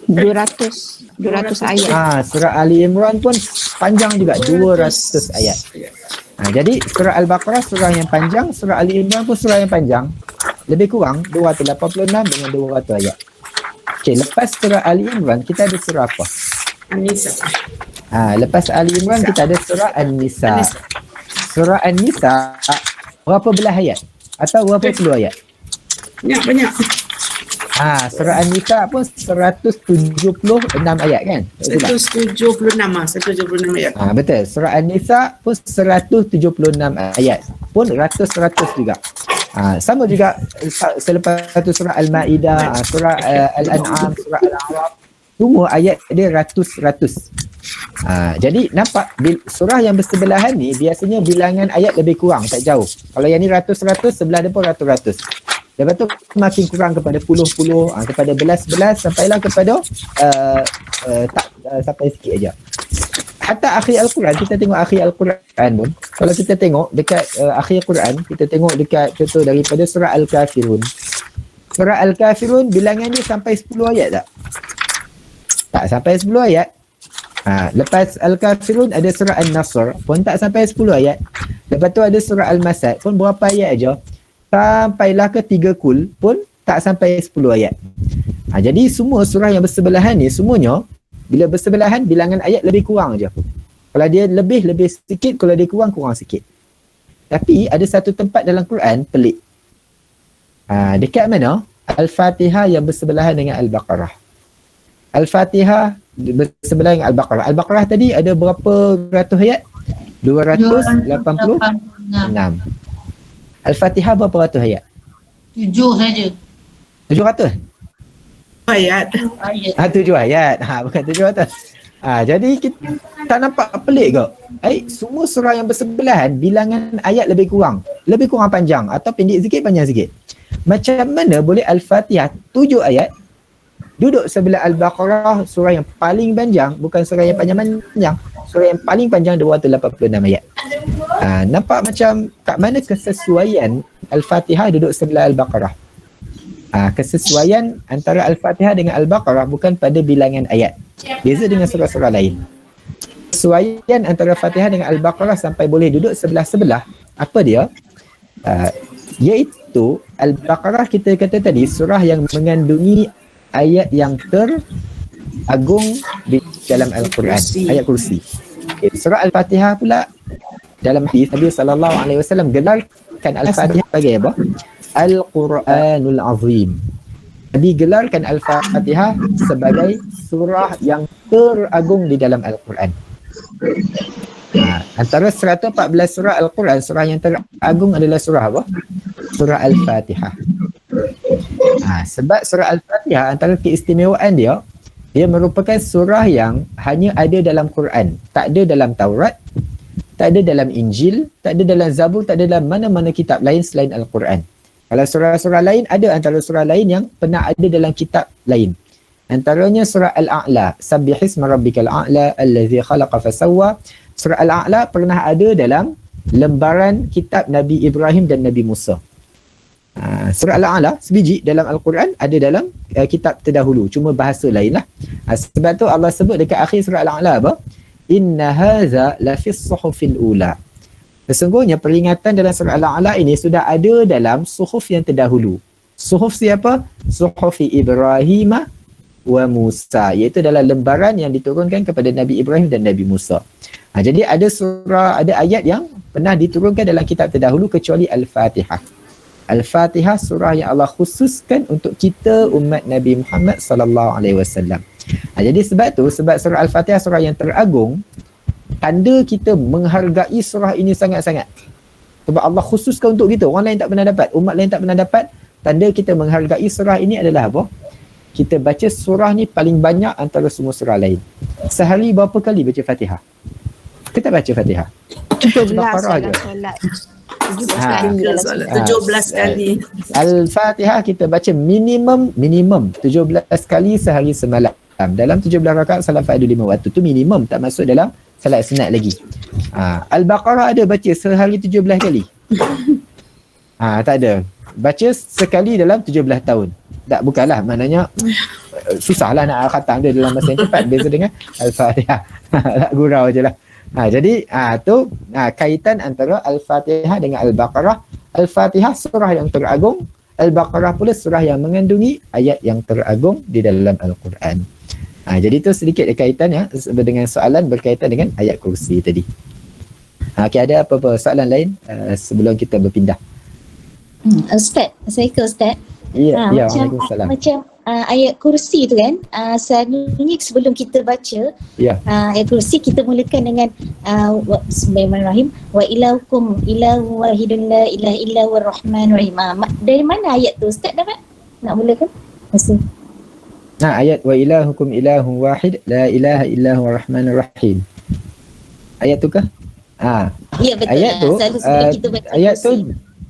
200 ayat. Surah Ali Imran pun panjang juga, 200 ayat. Jadi surah Al-Baqarah surah yang panjang, surah Ali Imran pun surah yang panjang. Lebih kurang 286 dengan 200 ayat. Okey, lepas surah Ali Imran kita ada surah apa? An-Nisa. Lepas Ali Imran kita ada surah An-Nisa. Surah An-Nisa berapa belah ayat? Atau berapa puluh ayat? Banyak. Surah An-Nisa pun 176 ayat kan? 176 ayat. Betul. Surah An-Nisa pun 176 ayat. Pun ratus-ratus juga. Sama juga selepas itu surah Al-Ma'idah, surah Al-An'am, surah Al-A'raf. Semua ayat dia ratus-ratus. Jadi nampak surah yang bersebelahan ni biasanya bilangan ayat lebih kurang, tak jauh. Kalau yang ni ratus-ratus, sebelah dia pun ratus-ratus. Lepas tu makin kurang kepada puluh-puluh, kepada belas-belas, sampailah kepada sampai sikit aja. Hatta akhir Al-Quran, kita tengok akhir Al-Quran pun, kalau kita tengok dekat akhir Quran, kita tengok dekat contoh daripada surah Al-Kafirun. Surah Al-Kafirun bilangan dia sampai 10 ayat tak? Tak sampai 10 ayat. Lepas Al-Kafirun ada surah An-Nasr pun tak sampai 10 ayat. Lepas tu ada surah Al-Masad pun berapa ayat aja. Sampailah ke 3 kul pun tak sampai 10 ayat. Jadi semua surah yang bersebelahan ni semuanya bila bersebelahan bilangan ayat lebih kurang je. Kalau dia lebih sikit, kalau dia kurang sikit. Tapi ada satu tempat dalam Quran pelik. Dekat mana? Al-Fatihah yang bersebelahan dengan Al-Baqarah. Al-Fatihah bersebelahan dengan Al-Baqarah. Al-Baqarah tadi ada berapa ratus ayat? 286. Al-Fatihah berapa ratus ayat? 7 saja. 700? Ayat. 7 ayat. Bukan 700. Jadi kita tak nampak pelik ke? Semua surah yang bersebelahan bilangan ayat lebih kurang panjang atau pendek sikit, panjang sikit. Macam mana boleh Al-Fatihah 7 ayat duduk sebelah Al-Baqarah, surah yang paling panjang, bukan surah yang panjang-panjang, surah yang paling panjang 286 ayat. Nampak macam kat mana kesesuaian Al-Fatihah duduk sebelah Al-Baqarah. Kesesuaian antara Al-Fatihah dengan Al-Baqarah bukan pada bilangan ayat. Beza dengan surah-surah lain. Kesesuaian antara Fatihah dengan Al-Baqarah sampai boleh duduk sebelah-sebelah, apa dia? Iaitu Al-Baqarah kita kata tadi surah yang mengandungi ayat yang teragung di dalam Al-Quran, ayat kursi. Surah Al-Fatihah pula dalam hadis Nabi SAW gelarkan Al-Fatihah sebagai apa? Al-Quranul Azim. Nabi gelarkan Al-Fatihah sebagai surah yang teragung di dalam Al-Quran. Antara 114 surah Al-Quran, surah yang teragung adalah surah apa? Surah Al-Fatihah. Sebab surah Al-Fatihah antara keistimewaan dia merupakan surah yang hanya ada dalam Quran, tak ada dalam Taurat, tak ada dalam Injil, tak ada dalam Zabur, tak ada dalam mana-mana kitab lain selain Al-Quran. Kalau surah-surah lain, ada antara surah lain yang pernah ada dalam kitab lain. Antaranya surah Al-A'la, Sabbihisma rabbikal a'la allazi khalaqa fasawwa. Surah Al-A'la pernah ada dalam lembaran kitab Nabi Ibrahim dan Nabi Musa. Surah Al-A'la sebiji dalam Al-Quran, ada dalam kitab terdahulu, cuma bahasa lain lah. Sebab tu Allah sebut dekat akhir surah Al-A'la apa? Inna haza lafis suhufil ula. Sesungguhnya peringatan dalam surah Al-A'la ini sudah ada dalam suhuf yang terdahulu. Suhuf siapa? Suhufi Ibrahim wa Musa, iaitu dalam lembaran yang diturunkan kepada Nabi Ibrahim dan Nabi Musa. Jadi ada ayat yang pernah diturunkan dalam kitab terdahulu kecuali Al-Fatihah. Al-Fatihah surah yang Allah khususkan untuk kita umat Nabi Muhammad sallallahu alaihi wasallam. Jadi sebab surah Al-Fatihah surah yang teragung, tanda kita menghargai surah ini sangat-sangat. Sebab Allah khususkan untuk kita, orang lain tak pernah dapat, umat lain tak pernah dapat. Tanda kita menghargai surah ini adalah apa? Kita baca surah ni paling banyak antara semua surah lain. Sehari berapa kali baca Fatihah? Kita baca Fatihah 17 Baqarah je. solat. 17 kali. Al-Fatihah kita baca minimum 17 kali sehari semalam. Dalam 17 rakaat salat fardu 5 waktu tu minimum, tak masuk dalam salat sunat lagi. Al-Baqarah ada baca sehari 17 kali. Tak ada. Baca sekali dalam 17 tahun. Tak, bukanlah, maknanya susahlah nak khatam dia dalam masa yang cepat, beza dengan Al-Fatihah. Tak gurau je lah. Jadi kaitan antara Al-Fatihah dengan Al-Baqarah. Al-Fatihah surah yang teragung, Al-Baqarah pula surah yang mengandungi ayat yang teragung di dalam Al-Quran. Jadi tu sedikit kaitan ya dengan soalan berkaitan dengan ayat kursi tadi. Okey, ada apa-apa soalan lain sebelum kita berpindah? Ustaz, saya ke Ustaz. Ya, Waalaikumsalam. Macam ayat kursi tu kan, selalunya sebelum kita baca ayat kursi, kita mulakan dengan Bismillahirrahmanirrahim, wa ilahukum ilahu wahidun la ilaha illa huwar rahmanur rahim. Dari mana ayat tu Ustaz dapat nak mulakan? Terima kasih. Ayat wa ilahukum ilahun wahid la ilaha illa huwar rahmanur rahim. Ayat tu kah? Ya, betul. Ayat tu, selalu sebelum kita baca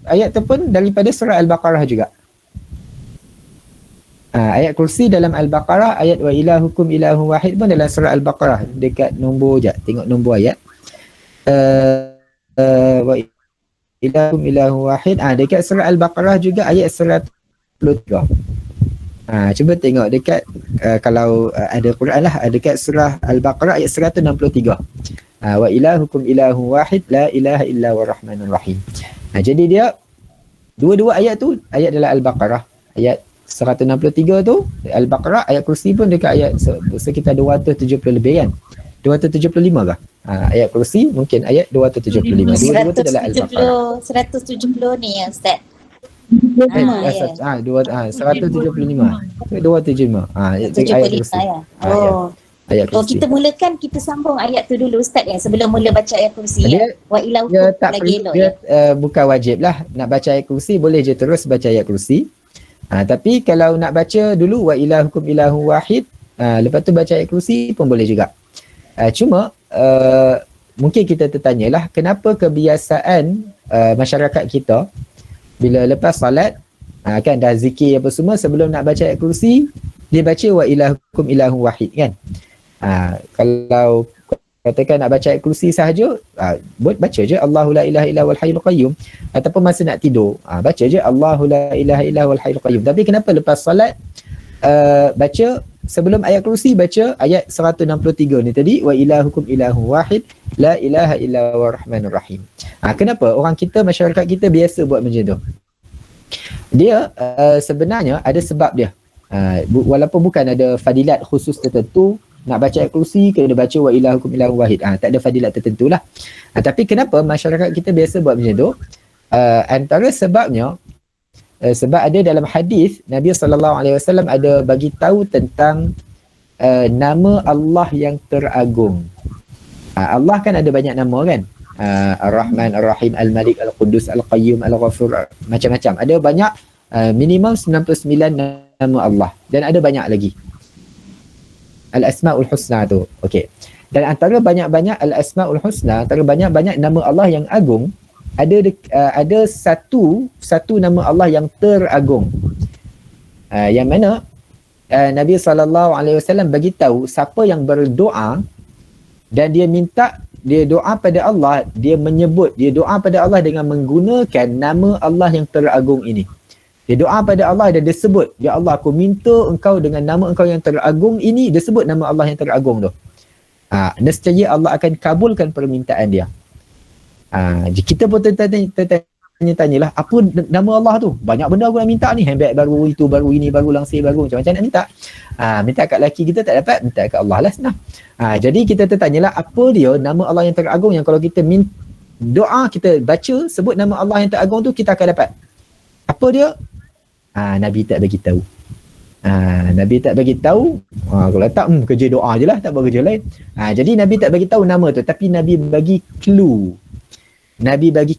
ayat tu pun daripada surah Al-Baqarah juga. Ayat kursi dalam Al-Baqarah, ayat wa ilahukum ilahun wahid pun dalam surah Al-Baqarah, dekat nombor je, tengok nombor ayat. Wa ilahukum ilahun wahid, dekat surah Al-Baqarah juga ayat Cuba tengok dekat kalau ada Quran lah, dekat surah Al-Baqarah ayat 163. Wa ilahukum ilahun wahid la ilaha illa wa rahmanur rahim. Jadi dia dua-dua ayat tu ayat dalam Al-Baqarah. Ayat 163 tu Al-Baqarah, ayat kursi pun dekat ayat sekitar 270 lebih kan. 275 kah? Ayat kursi mungkin ayat 275. Dua-dua tu dalam Al-Baqarah. 170 ni ya Ustaz. 175. 275. Ayat kursi. Ayat kursi. Kita mulakan, kita sambung ayat tu dulu Ustaz ya, sebelum mula baca ayat kursi ya. Wa ilahu lagi elok ya. Bukan wajib lah nak baca ayat kursi, boleh je terus baca ayat kursi. Tapi kalau nak baca dulu wa ilahukum ilahun wahid, lepas tu baca ayat kursi pun boleh juga. Cuma mungkin kita tertanyalah kenapa kebiasaan masyarakat kita bila lepas salat kan dah zikir apa semua, sebelum nak baca ayat kursi dia baca wa ilahukum ilahun wahid kan. Kalau katakan nak baca ayat kursi sahaja, baca je Allahu la ilaha illa wal hayyul qayyum, ataupun masa nak tidur baca je Allahu la ilaha illa wal hayyul qayyum. Tapi kenapa lepas solat baca sebelum ayat kursi baca ayat 163 ni tadi, wa ilahukum ilahun wahid la ilaha illa wa rahmanur rahim. Kenapa orang kita, masyarakat kita biasa buat macam tu? Dia sebenarnya ada sebab dia. Walaupun bukan ada fadilat khusus tertentu, nak baca ayat kursi kena baca wa ilahukum ilahun wahid, tak ada fadilat tertentu lah. Tapi kenapa masyarakat kita biasa buat macam tu? Antara sebabnya, sebab ada dalam hadis Nabi SAW ada bagi tahu tentang nama Allah yang teragung. Allah kan ada banyak nama kan, Ar-Rahman, Ar-Rahim, Al-Malik, Al-Qudus, Al-Qayyum, Al-Ghafur, macam-macam. Ada banyak, minimum 99 nama Allah, dan ada banyak lagi Al-Asma'ul Husna tu. Okey. Dan antara banyak-banyak Al-Asma'ul Husna, antara banyak-banyak nama Allah yang agung, ada satu nama Allah yang teragung. Yang mana Nabi SAW bagi tahu siapa yang berdoa dan dia minta, dia doa pada Allah, dia doa pada Allah dengan menggunakan nama Allah yang teragung ini. Dia doa pada Allah dan dia sebut, ya Allah aku minta engkau dengan nama engkau yang teragung ini, dia sebut nama Allah yang teragung tu. Nescaya Allah akan kabulkan permintaan dia. Kita pun tanya-tanyalah, apa nama Allah tu? Banyak benda aku nak minta ni, handbag baru, itu baru, ini baru, langsir baru, macam-macam nak minta. Minta kat lelaki kita tak dapat, minta kat Allah lah senang. Jadi kita tertanyalah, apa dia nama Allah yang teragung yang kalau kita doa, kita baca, sebut nama Allah yang teragung tu, kita akan dapat. Apa dia? Nabi tak bagi tahu. Nabi tak bagi tahu. Kalau tak, kerja doa je lah, tak buat kerja lain. Jadi Nabi tak bagi tahu nama tu, tapi Nabi bagi clue. Nabi bagi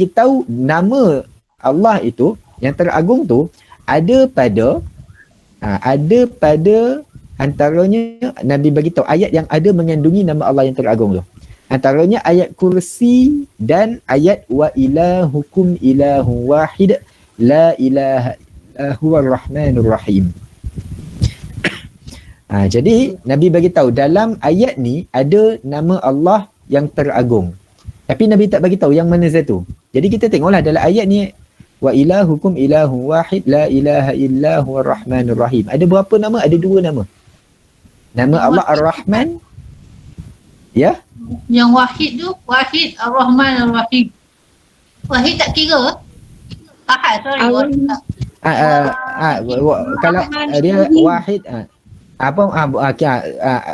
tahu nama Allah itu yang teragung tu ada pada antaranya, Nabi bagi tahu ayat yang ada mengandungi nama Allah yang teragung tu. Antaranya ayat kursi dan ayat wa ilahukum ilahun wahid la ilaha huwa rahmanur rahim. Jadi Nabi bagi tahu dalam ayat ni ada nama Allah yang teragung. Tapi Nabi tak bagi tahu yang mana satu. Jadi kita tengoklah dalam ayat ni, wa ilahukum ilahun wahid la ilaha illa huwa rahmanur rahim. Ada berapa nama? Ada 2 nama. Nama Allah Ar-Rahman. Ya? Yang wahid tu, wahid Ar-Rahman Ar-Rahim. Wahid tak kira? Ahad, sorry. Kalau dia wahid,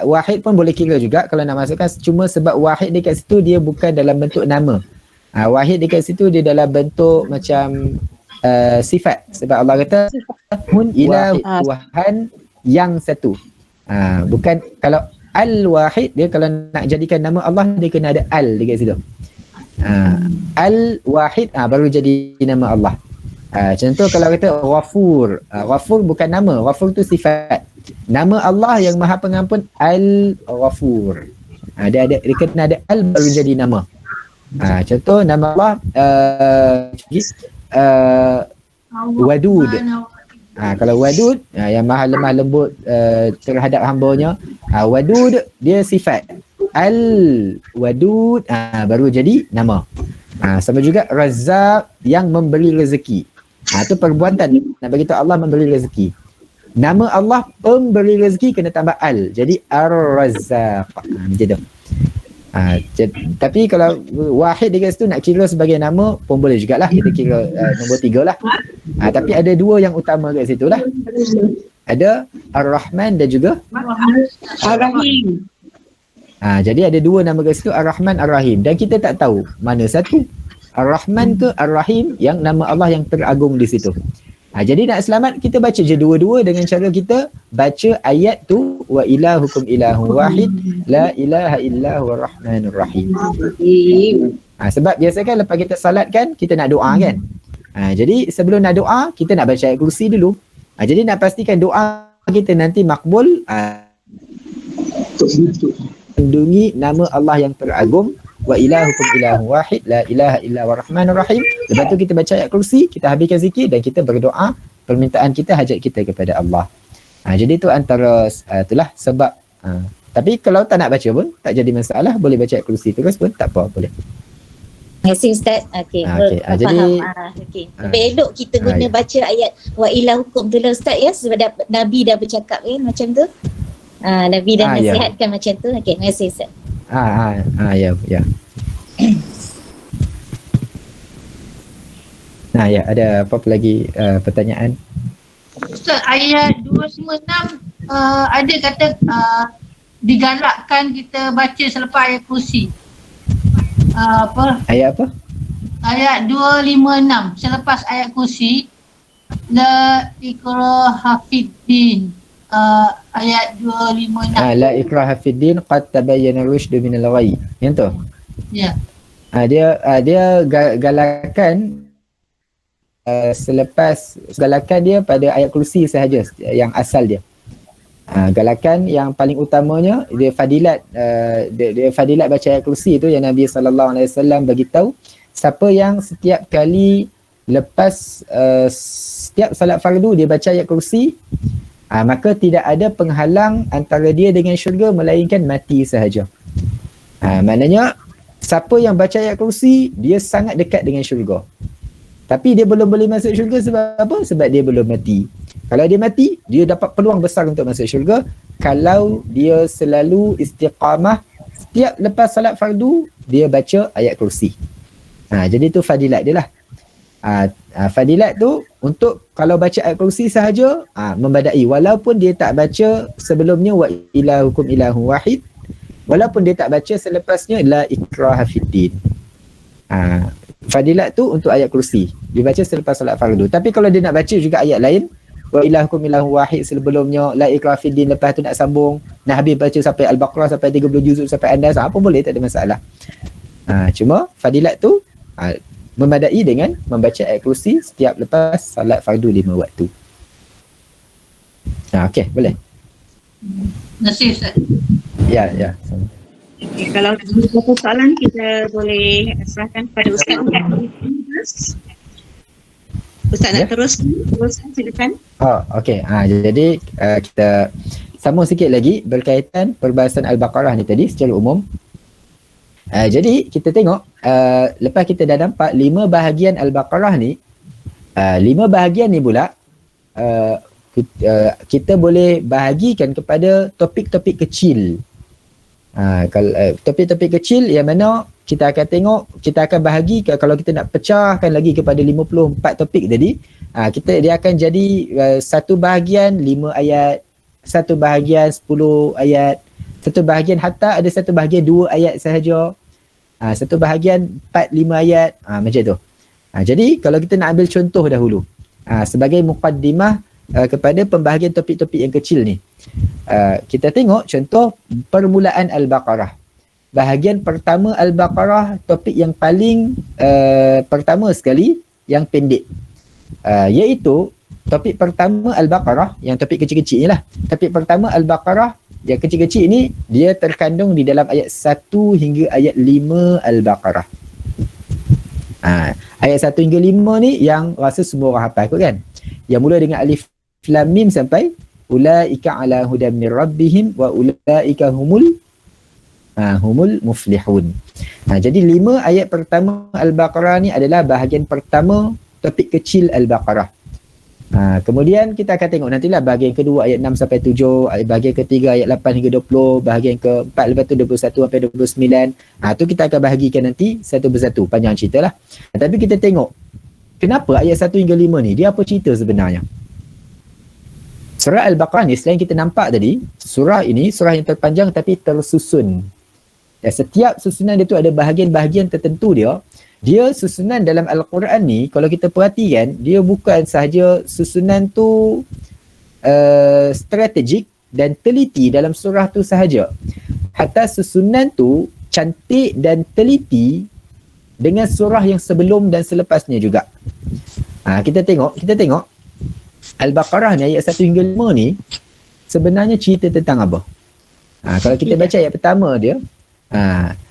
wahid pun boleh kira juga kalau nak masukkan, cuma sebab wahid dekat situ dia bukan dalam bentuk nama. Wahid dekat situ dia dalam bentuk macam sifat, sebab Allah kata hun ilah Tuhan yang satu. Bukan kalau al-wahid, dia kalau nak jadikan nama Allah dia kena ada al dekat situ. Al-wahid baru jadi nama Allah. Contoh kalau kata Ghafur, Ghafur bukan nama, Ghafur tu sifat. Nama Allah yang Maha Pengampun Al-Ghafur. Dia kena ada al baru jadi nama. Contoh nama Allah Wadud. Kalau Wadud yang Maha lemah lembut terhadap hamba-Nya, Wadud dia sifat. Al-Wadud baru jadi nama. Sama juga Razzaq yang memberi rezeki. Itu perbuatan nak bagi tahu Allah memberi rezeki. Nama Allah pemberi rezeki kena tambah al. Jadi Ar-Razzaq. Macam tu. Tapi kalau wahid dekat situ nak kira sebagai nama pun boleh jugalah. Kita kira nombor 3 lah. Tapi ada 2 yang utama kat situ lah. Ada Ar-Rahman dan juga Ar-Rahim. Jadi ada 2 nama kat situ, Ar-Rahman, Ar-Rahim. Dan kita tak tahu mana satu. Ar-Rahman ke Ar-Rahim yang nama Allah yang teragung di situ. Jadi nak selamat kita baca je dua-dua dengan cara kita baca ayat tu wa ilahukum ilahun wahid la ilaha illa huwa rahmanur rahim. Sebab biasa kan lepas kita salat kan kita nak doa kan. Jadi sebelum nak doa kita nak baca ayat kursi dulu. Jadi nak pastikan doa kita nanti makbul, lindungi nama Allah yang teragung wa ilahukum ilahun wahid la ilaha illa huwa rahmanur rahim. Lepas tu kita baca ayat kursi, kita habiskan zikir dan kita berdoa permintaan kita, hajat kita kepada Allah. Jadi tu antara itulah sebab. Tapi kalau tak nak baca pun tak jadi masalah, boleh baca ayat kursi terus pun tak apa, boleh. Terima kasih Ustaz. Okey. Jadi okey. Lebih elok kita guna baca ayat wa ilahukum tu lah Ustaz ya, sebab Nabi dah bercakap kan macam tu. Nabi dah nasihatkan macam tu. Okey, terima kasih Ustaz. Ya. Ada apa lagi pertanyaan? Ustaz, ayat 256 ada kata digalakkan kita baca selepas ayat kursi. Ayat apa? Ayat 256 selepas ayat kursi, la ikraha fiddin. Ayat 256. La ikraha fiddin qad tabayyana ar-rusydu minal ghayy. Yang tu? Ya. Dia galakan selepas galakan dia pada ayat kursi sahaja yang asal dia. Galakan yang paling utamanya dia fadilat dia fadilat baca ayat kursi tu yang Nabi SAW bagi tahu siapa yang setiap kali lepas setiap salat fardu dia baca ayat kursi, maka tidak ada penghalang antara dia dengan syurga melainkan mati sahaja. Maknanya siapa yang baca ayat kursi dia sangat dekat dengan syurga. Tapi dia belum boleh masuk syurga sebab apa? Sebab dia belum mati. Kalau dia mati, dia dapat peluang besar untuk masuk syurga kalau dia selalu istiqamah setiap lepas salat fardu dia baca ayat kursi. Jadi tu fadilat dia lah. Fadilat tu untuk kalau baca ayat kursi sahaja membadai, walaupun dia tak baca sebelumnya wa ilahukum ilahun wahid, walaupun dia tak baca selepasnya la ikraha fiddin. Fadilat tu untuk ayat kursi dibaca selepas salat fardu. Tapi kalau dia nak baca juga ayat lain wa ilahukum ilahun wahid sebelumnya la ikraha fiddin, lepas tu nak sambung nak habis baca sampai Al-Baqarah sampai 30 juzuk sampai An-Nas, apa boleh, tak ada masalah. Cuma fadilat tu memadai dengan membaca ayat kursi setiap lepas salat fardu 5 waktu. Okey, boleh. Nasib Ustaz. Ya. Okay, kalau ada beberapa soalan kita boleh serahkan kepada Ustaz. Ustaz nak teruskan silakan. Okey. Jadi kita sambung sikit lagi berkaitan perbahasan Al-Baqarah ni tadi secara umum. Jadi kita tengok lepas kita dah nampak 5 bahagian Al-Baqarah ni, 5 bahagian ni pula kita boleh bahagikan kepada topik-topik kecil. Kalau topik-topik kecil yang mana kita akan tengok, kita akan bahagi kalau kita nak pecahkan lagi kepada 54 topik tadi, dia akan jadi satu bahagian 5 ayat, satu bahagian 10 ayat, satu bahagian hatta ada satu bahagian 2 ayat sahaja, satu bahagian 4-5 ayat, macam tu. Jadi kalau kita nak ambil contoh dahulu sebagai muqaddimah kepada pembahagian topik-topik yang kecil ni, kita tengok contoh permulaan Al-Baqarah. Bahagian pertama Al-Baqarah, topik yang paling pertama sekali yang pendek, iaitu topik pertama Al-Baqarah, yang topik kecil-kecil ni lah. Topik pertama Al-Baqarah yang kecil-kecil ni dia terkandung di dalam ayat 1 hingga ayat 5 Al-Baqarah. Ayat 1 hingga 5 ni yang rasa semua orang hafal kot kan, yang mula dengan alif lam mim sampai ulaika ala hudan min rabbihim wa ulaika humul muflihun. Jadi 5 ayat pertama Al-Baqarah ni adalah bahagian pertama topik kecil Al-Baqarah. Kemudian kita akan tengok nantilah bahagian kedua ayat 6 sampai 7, bahagian ketiga ayat 8 hingga 20, bahagian keempat lepas tu 21 sampai 29. Tu kita akan bahagikan nanti satu persatu, panjang cerita lah. Tapi kita tengok kenapa ayat 1 hingga 5 ni dia apa cerita sebenarnya. Surah Al-Baqarah ni selain kita nampak tadi, surah ini surah yang terpanjang tapi tersusun. Dan setiap susunan dia tu ada bahagian-bahagian tertentu dia. Dia susunan dalam Al-Quran ni, kalau kita perhatikan, dia bukan sahaja susunan tu strategik dan teliti dalam surah tu sahaja. Hatta susunan tu cantik dan teliti dengan surah yang sebelum dan selepasnya juga. Kita tengok Al-Baqarah ni ayat 1 hingga 5 ni sebenarnya cerita tentang apa? Kalau kita baca ayat pertama dia,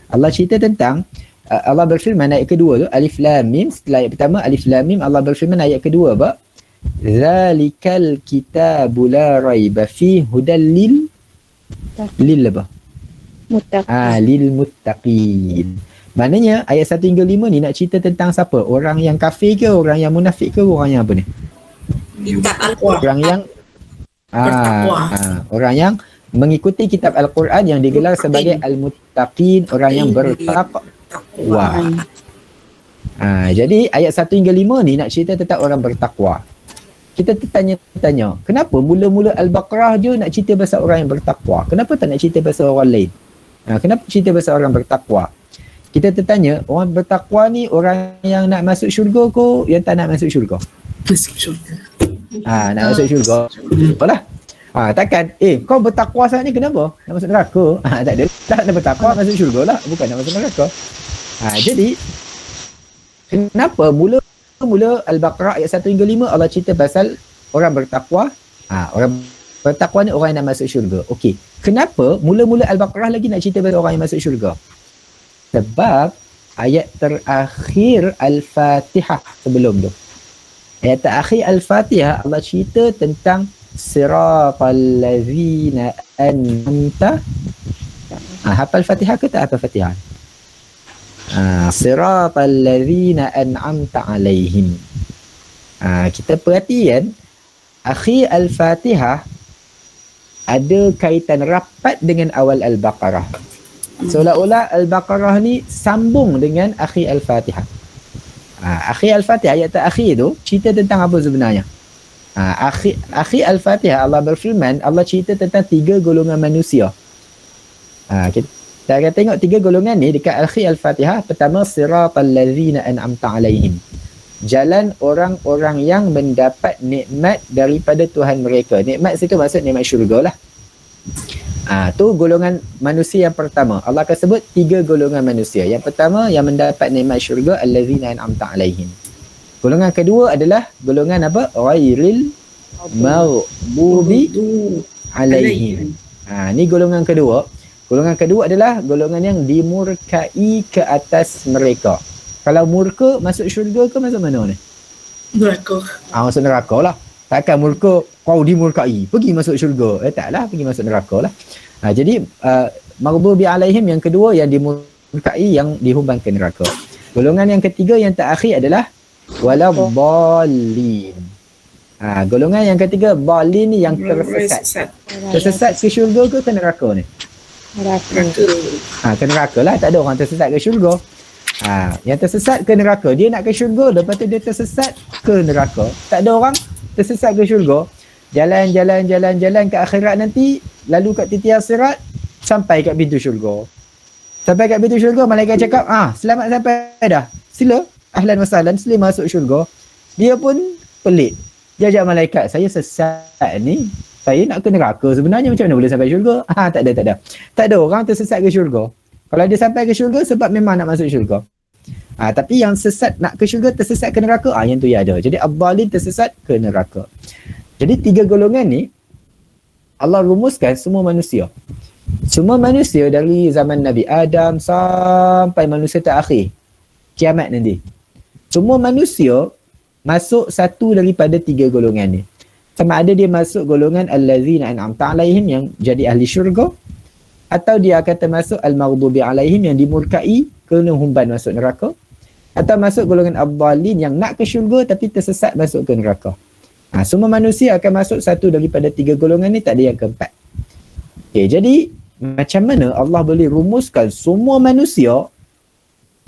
Allah cerita tentang Allah berfirman ayat kedua tu Alif Lam Mim. Setelah ayat pertama Alif Lam Mim, Allah berfirman ayat kedua apa? Zalikal kitabu la raiba fi hudal lil apa? Muttaqin. Lil muttaqin. Maknanya ayat 1 hingga 5 ni nak cerita tentang siapa? Orang yang kafir ke, orang yang munafik ke, orang yang apa ni? Orang yang orang yang mengikuti kitab Al-Quran yang digelar sebagai Al-Muttaqin, orang yang bertakwa. Jadi ayat 1 hingga 5 ni nak cerita tentang orang bertakwa. Kita tanya, kenapa mula-mula Al-Baqarah je nak cerita pasal orang yang bertakwa? Kenapa tak nak cerita pasal orang lain? Kenapa cerita pasal orang bertakwa? Kita tertanya, orang bertakwa ni orang yang nak masuk syurga ke yang tak nak masuk syurga? Masuk syurga. Nak masuk syurga. Apalah. Takkan, kau bertakwa sangat ni kenapa? Nak masuk neraka? Tak ada. Tak nak bertakwa masuk syurga lah. Bukan nak masuk neraka. Jadi, kenapa mula Al-Baqarah ayat 1 hingga 5 Allah cerita pasal orang bertakwa? Orang bertakwa ni orang yang nak masuk syurga. Okey. Kenapa mula-mula Al-Baqarah lagi nak cerita pasal orang yang masuk syurga? Sebab ayat terakhir Al-Fatihah sebelum tu. Ayat terakhir Al-Fatihah Allah cerita tentang siratal ladzina an'amta. Hafal Fatihah ke tak hafal Fatihah? Siratal ladzina an'amta alaihim. Kita perhatikan akhir Al-Fatihah ada kaitan rapat dengan awal Al-Baqarah. Seolah-olah Al-Baqarah ni sambung dengan akhir Al-Fatihah. Akhir Al-Fatihah, ayat terakhir tu cerita tentang apa sebenarnya? Akhir Al-Fatihah Allah berfirman, Allah cerita tentang 3 golongan manusia. Kita akan tengok 3 golongan ni dekat akhir Al-Fatihah. Pertama, siratal ladzina an'amta alaihim. Jalan orang-orang yang mendapat nikmat daripada Tuhan mereka. Nikmat situ maksud nikmat syurga lah. Tu golongan manusia yang pertama. Allah akan sebut 3 golongan manusia. Yang pertama yang mendapat nikmat syurga allazina an'amta alaihim. Golongan kedua adalah golongan apa? Ghairil maghdubi alaihim. Ni golongan kedua. Golongan kedua adalah golongan yang dimurkai ke atas mereka. Kalau murka masuk syurga ke masuk mana ni? Neraka. Masuk neraka lah. Takkan murka kau dimurkai pergi masuk syurga. Taklah, pergi masuk neraka lah. Jadi maghdubi alaihim yang kedua yang dimurkai, yang dihumban ke neraka. Golongan yang ketiga yang terakhir adalah waladhdallin. Golongan yang ketiga dhalin ni yang tersesat. Tersesat ke syurga ke neraka ni? Neraka. Ke neraka lah. Tak ada orang tersesat ke syurga. Yang tersesat ke neraka, dia nak ke syurga, lepas tu dia tersesat ke neraka. Tak ada orang tersesat ke syurga, jalan ke akhirat nanti, lalu kat titian sirat sampai kat pintu syurga. Sampai kat pintu syurga, malaikat cakap, selamat sampai dah, sila, ahlan wa sahlan, sila masuk syurga. Dia pun pelik, dia ajak malaikat, saya sesat ni, saya nak ke neraka sebenarnya, macam mana boleh sampai syurga? Tak ada orang tersesat ke syurga. Kalau dia sampai ke syurga sebab memang nak masuk syurga. Tapi yang sesat nak ke syurga, tersesat ke neraka, yang tu ya ada. Jadi ad-dhalin tersesat ke neraka. Jadi 3 golongan ni Allah rumuskan semua manusia. Semua manusia dari zaman Nabi Adam sampai manusia terakhir, kiamat nanti. Semua manusia masuk satu daripada 3 golongan ni. Sama ada dia masuk golongan allazina an'amta alaihim yang jadi ahli syurga, atau dia akan termasuk al-maghdubi alaihim yang dimurkai kena humban masuk neraka, atau masuk golongan ad-dallin yang nak ke syurga tapi tersesat masuk ke neraka. Semua manusia akan masuk satu daripada 3 golongan ni, tak ada yang keempat. Okay, jadi macam mana Allah boleh rumuskan semua manusia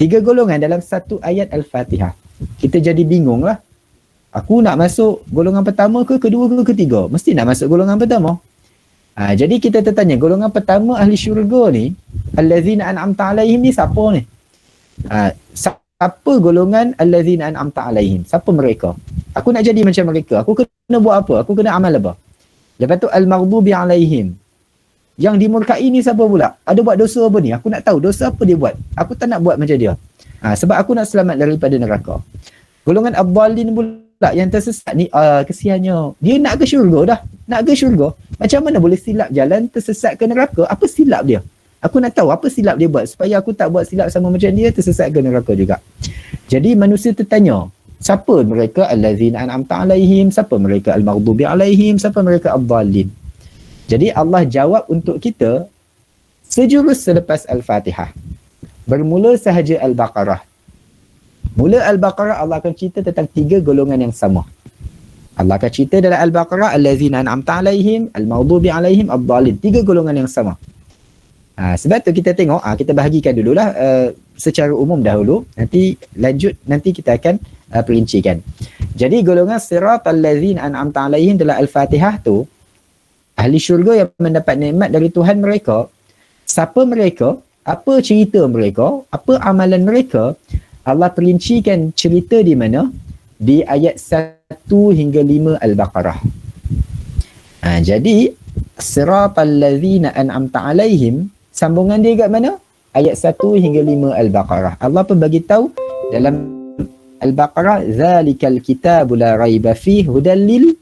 3 golongan dalam satu ayat Al-Fatihah? Kita jadi bingung lah. Aku nak masuk golongan pertama ke kedua ke ketiga? Mesti nak masuk golongan pertama. Jadi kita tertanya, golongan pertama ahli syurga ni, allazina an'amta alaihim ni siapa ni? Siapa golongan allazina an'amta alaihim? Siapa mereka? Aku nak jadi macam mereka. Aku kena buat apa? Aku kena amal apa? Lepas tu al-maghdubi alaihim. Yang dimurkai ni siapa pula? Ada buat dosa apa ni? Aku nak tahu dosa apa dia buat. Aku tak nak buat macam dia. Sebab aku nak selamat daripada neraka. Golongan ad-dallin pula yang tersesat ni, kesiannya. Dia nak ke syurga dah. Nak ke syurga. Macam mana boleh silap jalan tersesat ke neraka? Apa silap dia? Aku nak tahu apa silap dia buat supaya aku tak buat silap sama macam dia, tersesat ke neraka juga. Jadi manusia tertanya, siapa mereka allazina an'amta alaihim? Siapa mereka al-maghdubi alaihim? Siapa mereka ad-dallin? Jadi Allah jawab untuk kita sejurus selepas Al-Fatihah. Bermula sahaja Al-Baqarah. Mula Al-Baqarah Allah akan cerita tentang 3 golongan yang sama. Allah akan cerita dalam Al-Baqarah allazina an'amta alaihim, al-maghdubi alaihim, ad-dallin. 3 golongan yang sama. Sebab tu kita tengok, kita bahagikan dululah secara umum dahulu, nanti lanjut, nanti kita akan perincikan. Jadi golongan siratal ladzina an'amta alaihim dalam Al-Fatihah tu, ahli syurga yang mendapat nikmat dari Tuhan mereka. Siapa mereka? Apa cerita mereka? Apa amalan mereka? Allah perincikan cerita di mana? Di ayat 1 hingga 5 Al-Baqarah. Jadi siratal ladzina an'amta alaihim, sambungan dia kat mana? Ayat 1 hingga 5 Al-Baqarah. Allah pun bagi tahu dalam Al-Baqarah, zalikal kitabu la raiba fihi hudal lil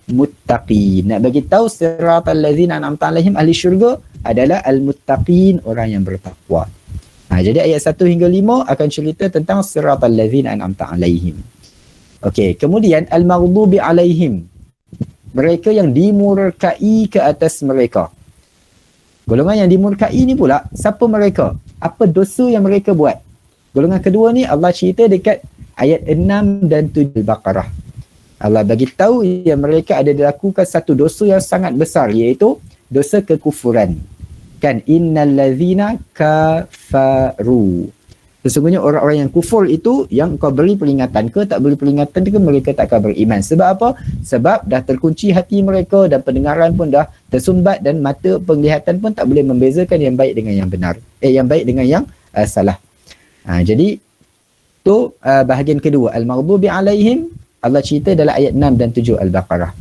muttaqin. Nak bagi tahu siratal ladzina an'amta alaihim, ahli syurga adalah al-muttaqin, orang yang bertakwa. Jadi ayat 1 hingga 5 akan cerita tentang siratal ladzina an'amta alaihim. Okey, kemudian al-maghdubi alaihim, mereka yang dimurkai ke atas mereka. Golongan yang dimurkai ni pula, siapa mereka? Apa dosa yang mereka buat? Golongan kedua ni Allah cerita dekat ayat 6 dan 7 Al-Baqarah. Allah bagi tahu yang mereka ada dilakukan satu dosa yang sangat besar, iaitu dosa kekufuran. Kan, innal ladzina kafaru. Sesungguhnya orang-orang yang kufur itu, yang kau beri peringatan ke tak beri peringatan ke, mereka tak akan beriman. Sebab apa? Sebab dah terkunci hati mereka dan pendengaran pun dah tersumbat dan mata penglihatan pun tak boleh membezakan yang baik dengan yang benar. Yang baik dengan yang salah. Jadi tu bahagian kedua, al-maghdubi alaihim, Allah cerita dalam ayat 6 dan 7 Al-Baqarah.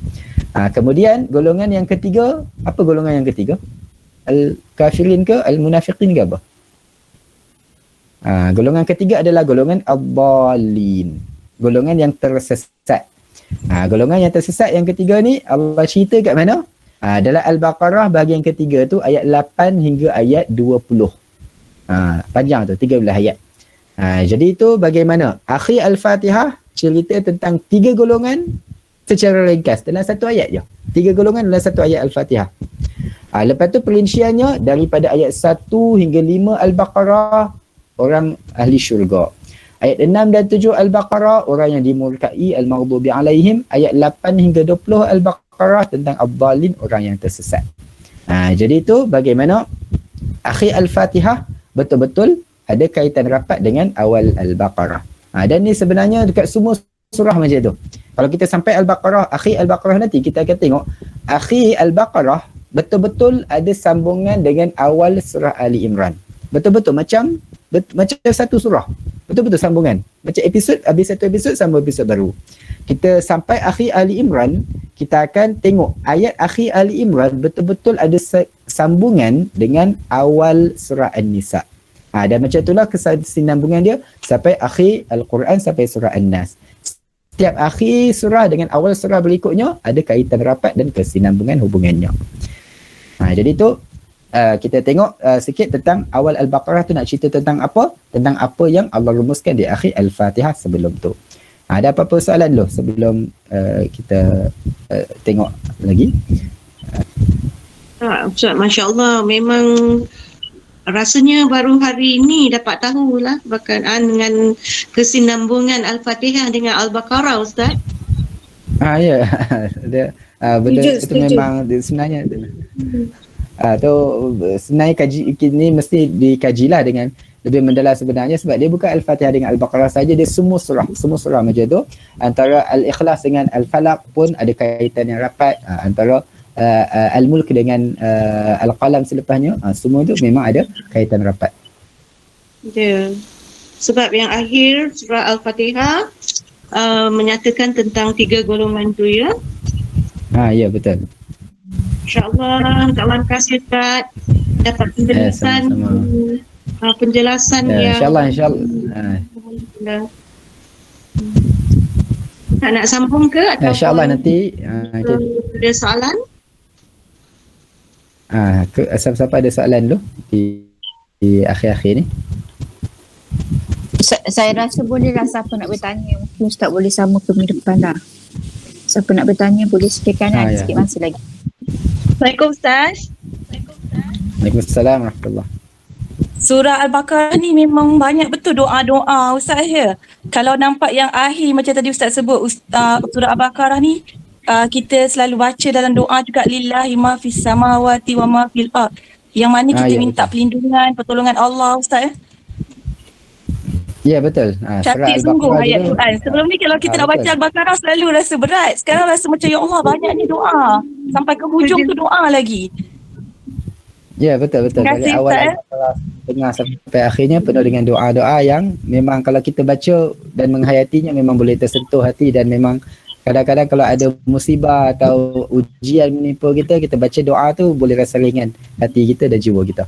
Kemudian golongan yang ketiga, apa golongan yang ketiga? Al-kafirin ke al-munafiqin ke apa? Golongan ketiga adalah golongan ad-dallin, golongan yang tersesat. Golongan yang tersesat yang ketiga ni Allah cerita kat mana? Dalam Al-Baqarah bahagian ketiga tu ayat 8 hingga ayat 20. Panjang tu, 13 ayat. Jadi itu bagaimana? Akhir Al-Fatihah cerita tentang 3 golongan secara ringkas dalam satu ayat je. 3 golongan dalam satu ayat Al-Fatihah. Lepas tu perinciannya daripada ayat 1 hingga 5 Al-Baqarah, orang ahli syurga. Ayat 6 dan 7 Al-Baqarah, orang yang dimurkai, al-maghdubi alaihim. Ayat 8 hingga 20 Al-Baqarah tentang ad-dallin, orang yang tersesat. Jadi itu bagaimana akhir Al-Fatihah betul-betul ada kaitan rapat dengan awal Al-Baqarah. Dan ni sebenarnya dekat semua surah macam tu. Kalau kita sampai Al-Baqarah, akhir Al-Baqarah nanti kita akan tengok akhir Al-Baqarah betul-betul ada sambungan dengan awal surah Ali Imran. Betul-betul macam satu surah. Betul-betul sambungan. Macam episod, habis satu episod sambung episod baru. Kita sampai akhir Ali Imran, kita akan tengok ayat akhir Ali Imran betul-betul ada sambungan dengan awal surah An-Nisa. Dan macam itulah kesinambungan dia sampai akhir Al-Quran, sampai surah An-Nas. Setiap akhir surah dengan awal surah berikutnya ada kaitan rapat dan kesinambungan hubungannya. Jadi tu kita tengok sikit tentang awal Al-Baqarah tu nak cerita tentang apa? Tentang apa yang Allah rumuskan di akhir Al-Fatihah sebelum tu. Ada apa-apa soalan dulu sebelum kita tengok lagi? Ustaz, Masya Allah, memang rasanya baru hari ini dapat tahulah berkenaan dengan kesinambungan Al-Fatihah dengan Al-Baqarah, Ustaz. Ya. Dia benda itu Setuju. memang sebenarnya tu sebenarnya kaji ini mesti dikajilah dengan lebih mendalam sebenarnya, sebab dia bukan Al-Fatihah dengan Al-Baqarah saja, dia semua surah macam tu. Antara Al-Ikhlas dengan Al-Falaq pun ada kaitan yang rapat, antara Al-Mulk dengan Al-Qalam selepasnya, semua tu memang ada kaitan rapat. Ya. Sebab yang akhir surah Al-Fatihah menyatakan tentang 3 golongan tu, ya. Ya, betul. InsyaAllah kawan kasih Ustaz dapat penjelasan sama-sama. Penjelasan yang InsyaAllah. nak sambung ke atau InsyaAllah nanti ada soalan? siapa ada soalan dulu di akhir-akhir ni? Saya rasa bolehlah siapa nak bertanya. Mungkin Ustaz boleh sama ke minggu depan lah. Siapa nak bertanya boleh sediakan Ya. sikit masa lagi. Assalamualaikum Ustaz. Waalaikumsalam warahmatullahi. Surah Al-Baqarah ni memang banyak betul doa-doa Ustaz ya. Kalau nampak yang akhir macam tadi Ustaz sebut, surah Al-Baqarah ni kita selalu baca dalam doa juga, lillahi ma fis samawati wa ma fil ard. Yang mana kita minta perlindungan, pertolongan Allah Ustaz ya. Ya, betul. Cantik sungguh ayat Quran. Sebelum ni kalau kita nak baca Al-Baqarah selalu rasa berat. Sekarang rasa macam ya Allah banyak ni doa. Sampai ke hujung tu doa lagi. Ya, betul. Terima Dari kasih, awal Ustaz. tengah sampai akhirnya penuh dengan doa-doa yang memang kalau kita baca dan menghayatinya memang boleh tersentuh hati, dan memang kadang-kadang kalau ada musibah atau ujian menimpa kita, kita baca doa tu boleh rasa ringan hati kita dan jiwa kita.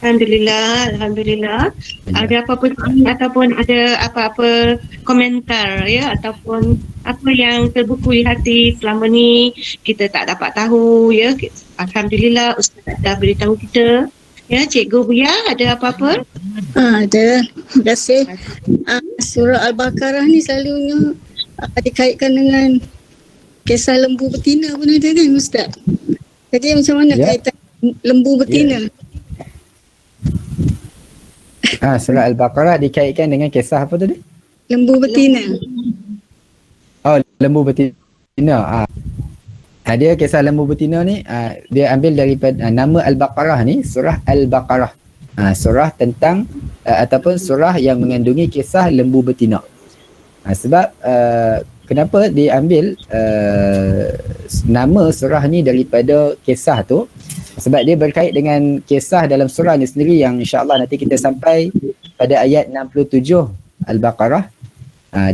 Alhamdulillah. Ada apa-apa ataupun ada apa-apa komentar ya, ataupun apa yang terbuku di hati selama ni kita tak dapat tahu ya. Alhamdulillah Ustaz dah beritahu kita. Ya, Cikgu Buya ada apa-apa? Ada. Terima kasih. Surah Al-Baqarah ni selalunya dikaitkan dengan kisah lembu betina pun ada kan Ustaz? Jadi macam mana kaitan lembu betina? Surah Al-Baqarah dikaitkan dengan kisah apa tadi? Lembu betina. Lembu betina. Dia kisah lembu betina ni, dia ambil daripada nama Al-Baqarah ni, surah Al-Baqarah. Surah tentang ataupun surah yang mengandungi kisah lembu betina. Sebab kenapa dia ambil nama surah ni daripada kisah tu? Sebab dia berkait dengan kisah dalam surah ni sendiri yang insya-Allah nanti kita sampai pada ayat 67 Al-Baqarah.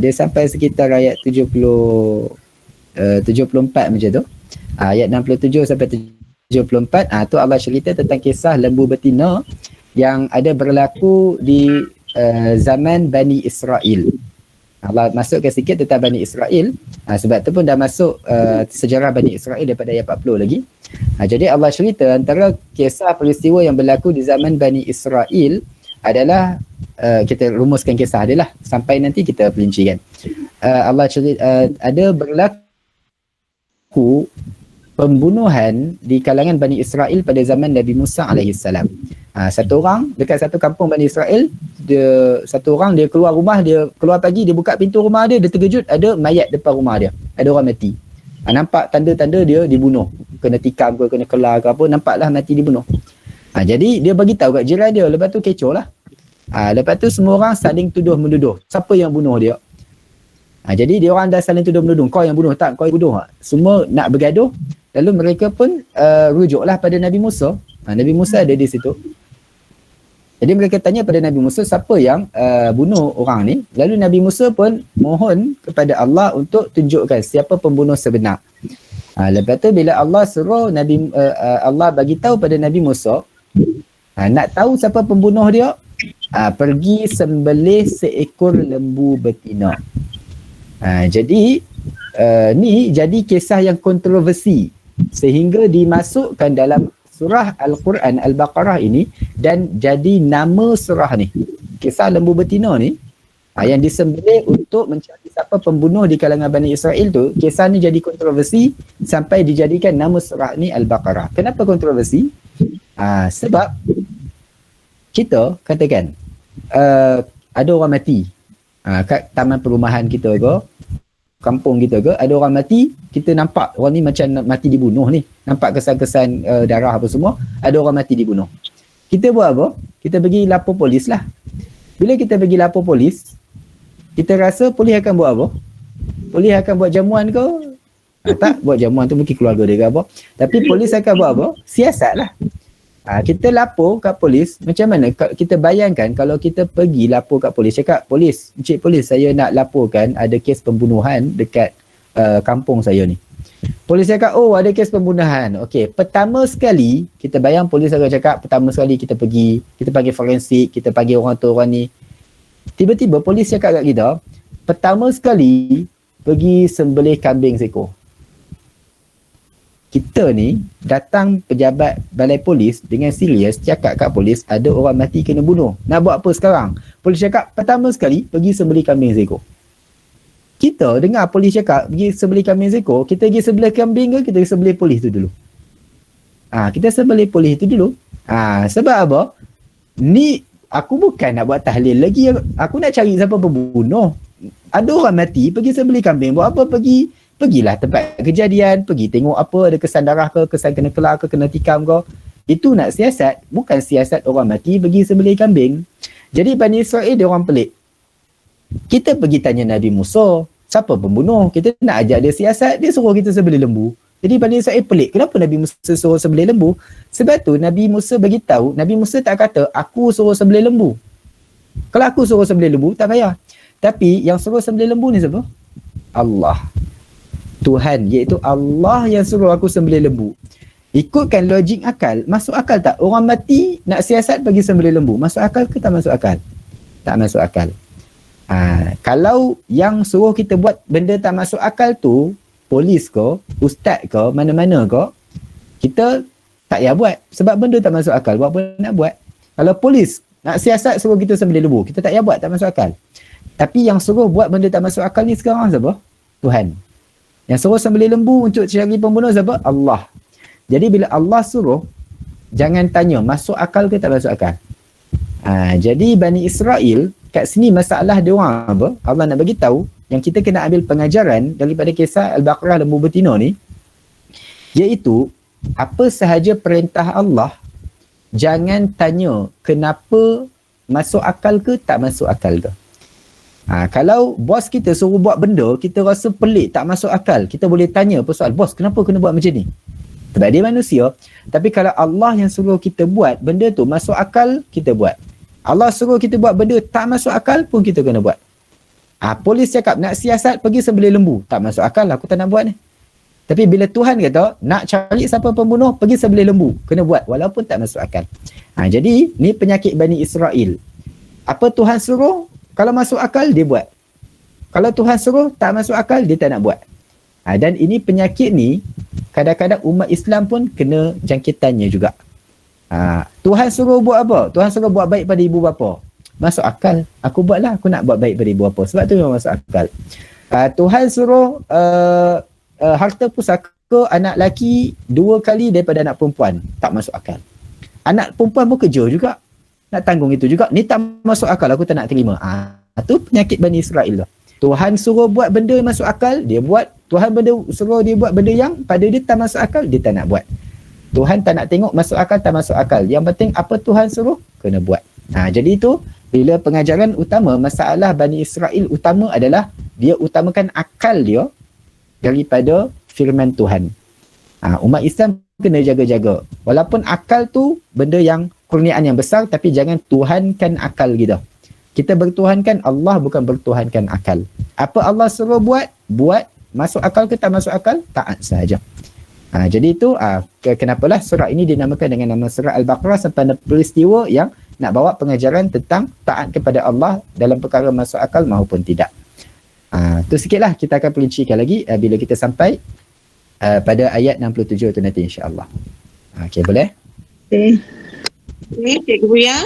Dia sampai sekitar ayat 74 macam tu. Ayat 67 sampai 74, tu Allah cerita tentang kisah lembu betina yang ada berlaku di zaman Bani Israel. Allah masukkan sikit tentang Bani Israel, sebab tu pun dah masuk sejarah Bani Israel daripada ayat 40 lagi. Jadi Allah cerita antara kisah peristiwa yang berlaku di zaman Bani Israel adalah kita rumuskan kisah dia lah sampai nanti kita pelincikan. Allah cerita ada berlaku pembunuhan di kalangan Bani Israel pada zaman Nabi Musa alaihissalam. Satu orang dekat satu kampung Bani Israel, satu orang dia keluar rumah, dia keluar pagi, dia buka pintu rumah dia terkejut ada mayat depan rumah dia, ada orang mati. Nampak tanda-tanda dia dibunuh, kena tikam ke, kena kelar ke apa, nampaklah mati dibunuh. Jadi dia bagi tahu kat jiran dia, lepas tu kecoh lah. Lepas tu semua orang saling tuduh-menuduh siapa yang bunuh dia. Jadi dia orang dah saling tuduh-menuduh, kau yang bunuh tak, kau yang bunuh tak? Semua nak bergaduh. Lalu mereka pun rujuklah pada Nabi Musa. Nabi Musa ada di situ. Jadi mereka tanya pada Nabi Musa siapa yang bunuh orang ni. Lalu Nabi Musa pun mohon kepada Allah untuk tunjukkan siapa pembunuh sebenar. Lepas tu bila Allah suruh Allah bagi tahu pada Nabi Musa, nak tahu siapa pembunuh dia, pergi sembelih seekor lembu betina. Jadi ni jadi kisah yang kontroversi sehingga dimasukkan dalam surah Al-Quran Al-Baqarah ini dan jadi nama surah ni. Kisah lembu betina ni yang disembelih untuk mencari siapa pembunuh di kalangan Bani Israel tu, kisah ni jadi kontroversi sampai dijadikan nama surah ni Al-Baqarah. Kenapa kontroversi? Sebab kita katakan ada orang mati kat taman perumahan kita ke, kampung kita ke, ada orang mati, kita nampak orang ni macam mati dibunuh ni, nampak kesan-kesan darah apa semua, ada orang mati dibunuh. Kita buat apa? Kita pergi lapor polis lah. Bila kita pergi lapor polis, kita rasa polis akan buat apa? Polis akan buat jamuan ke? Tak, buat jamuan tu mungkin keluarga dia ke apa. Tapi polis akan buat apa? Siasat lah. Kita lapor kat polis, macam mana kita bayangkan kalau kita pergi lapor kat polis, cakap, polis, encik polis, saya nak laporkan ada kes pembunuhan dekat kampung saya ni. Polis cakap, oh ada kes pembunuhan. Okey, pertama sekali, kita bayang polis akan cakap, pertama sekali kita pergi, kita panggil forensik, kita panggil orang tu orang ni. Tiba-tiba polis cakap kat kita, pertama sekali pergi sembelih kambing seekor. Kita ni datang pejabat balai polis dengan serius cakap kat polis ada orang mati kena bunuh. Nak buat apa sekarang? Polis cakap pertama sekali pergi sembelih kambing seekor. Kita dengar polis cakap pergi sembelih kambing seekor, kita pergi sembelih kambing ke kita pergi sembelih polis tu dulu? Kita sembelih polis tu dulu. Sebab apa? Ni aku bukan nak buat tahlil lagi, aku nak cari siapa pembunuh. Ada orang mati pergi sembelih kambing, buat apa Pergilah tempat kejadian, pergi tengok apa, ada kesan darah ke, kesan kena kelak ke, kena tikam ke. Itu nak siasat, bukan siasat orang mati pergi sembelih kambing. Jadi Bani Israel dia orang pelik. Kita pergi tanya Nabi Musa, siapa pembunuh? Kita nak ajak dia siasat, dia suruh kita sembelih lembu. Jadi Bani Israel pelik, kenapa Nabi Musa suruh sembelih lembu? Sebab tu Nabi Musa bagi tahu, Nabi Musa tak kata aku suruh sembelih lembu. Kalau aku suruh sembelih lembu, tak payah. Tapi yang suruh sembelih lembu ni siapa? Allah. Tuhan, iaitu Allah yang suruh aku sembelih lembu. Ikutkan logik akal, masuk akal tak? Orang mati nak siasat pergi sembelih lembu, masuk akal ke tak masuk akal? Tak masuk akal. Kalau yang suruh kita buat benda tak masuk akal tu, polis ke, ustaz ke, mana-mana ke, kita tak payah buat. Sebab benda tak masuk akal, buat apa nak buat? Kalau polis nak siasat suruh kita sembelih lembu, kita tak payah buat, tak masuk akal. Tapi yang suruh buat benda tak masuk akal ni sekarang siapa? Tuhan. Yang suruh sembelih lembu untuk cari pembunuh siapa? Allah. Jadi bila Allah suruh, jangan tanya masuk akal ke tak masuk akal. Jadi Bani Israel, kat sini masalah dia orang apa? Allah nak bagi tahu yang kita kena ambil pengajaran daripada kisah Al-Baqarah lembu betina ni, iaitu apa sahaja perintah Allah, jangan tanya kenapa masuk akal ke tak masuk akal ke. Kalau bos kita suruh buat benda, kita rasa pelik, tak masuk akal, kita boleh tanya persoalan, bos kenapa kena buat macam ni? Sebab dia manusia. Tapi kalau Allah yang suruh kita buat benda tu masuk akal, kita buat. Allah suruh kita buat benda tak masuk akal pun kita kena buat. Polis cakap nak siasat pergi sembelih lembu, tak masuk akal, aku tak nak buat ni. Tapi bila Tuhan kata nak cari siapa pembunuh, pergi sembelih lembu, kena buat walaupun tak masuk akal. Jadi ni penyakit Bani Israel. Apa Tuhan suruh, kalau masuk akal, dia buat. Kalau Tuhan suruh, tak masuk akal, dia tak nak buat. Dan ini penyakit ni, kadang-kadang umat Islam pun kena jangkitannya juga. Tuhan suruh buat apa? Tuhan suruh buat baik pada ibu bapa. Masuk akal. Aku buatlah, aku nak buat baik pada ibu bapa. Sebab tu memang masuk akal. Tuhan suruh harta pusaka anak lelaki 2 kali daripada anak perempuan. Tak masuk akal. Anak perempuan pun kerja juga. Nak tanggung itu juga. Ni tak masuk akal, aku tak nak terima. Tu penyakit Bani Israel lah. Tuhan suruh buat benda yang masuk akal, dia buat. Tuhan suruh dia buat benda yang pada dia tak masuk akal, dia tak nak buat. Tuhan tak nak tengok masuk akal tak masuk akal. Yang penting apa Tuhan suruh, kena buat. Jadi itu, bila pengajaran utama, masalah Bani Israel utama adalah dia utamakan akal dia daripada firman Tuhan. Umat Islam kena jaga-jaga. Walaupun akal tu benda yang kurniaan yang besar, tapi jangan tuhankan akal kita. Kita bertuhankan Allah, bukan bertuhankan akal. Apa Allah suruh buat, buat. Masuk akal ke tak masuk akal, taat sahaja. Jadi itu kenapalah surah ini dinamakan dengan nama surah Al-Baqarah, sampai ada peristiwa yang nak bawa pengajaran tentang taat kepada Allah dalam perkara masuk akal maupun tidak. Tu sikitlah, kita akan perincikan lagi bila kita sampai pada ayat 67 tu nanti insya-Allah. Okey, boleh? Okay. Cikgu Buya,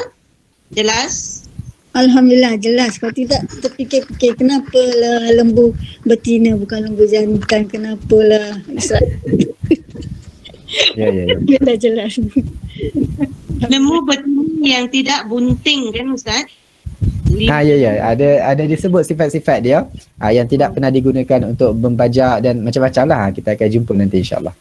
jelas? Alhamdulillah jelas. Kalau tidak terfikir-fikir kenapalah lembu betina bukan lembu jantan, kenapalah Ya. Dah jelas. Lembu betina yang tidak bunting kan Ustaz? Ya. Ada disebut sifat-sifat dia yang tidak pernah digunakan untuk membajak dan macam-macam lah. Kita akan jumpa nanti insya-Allah.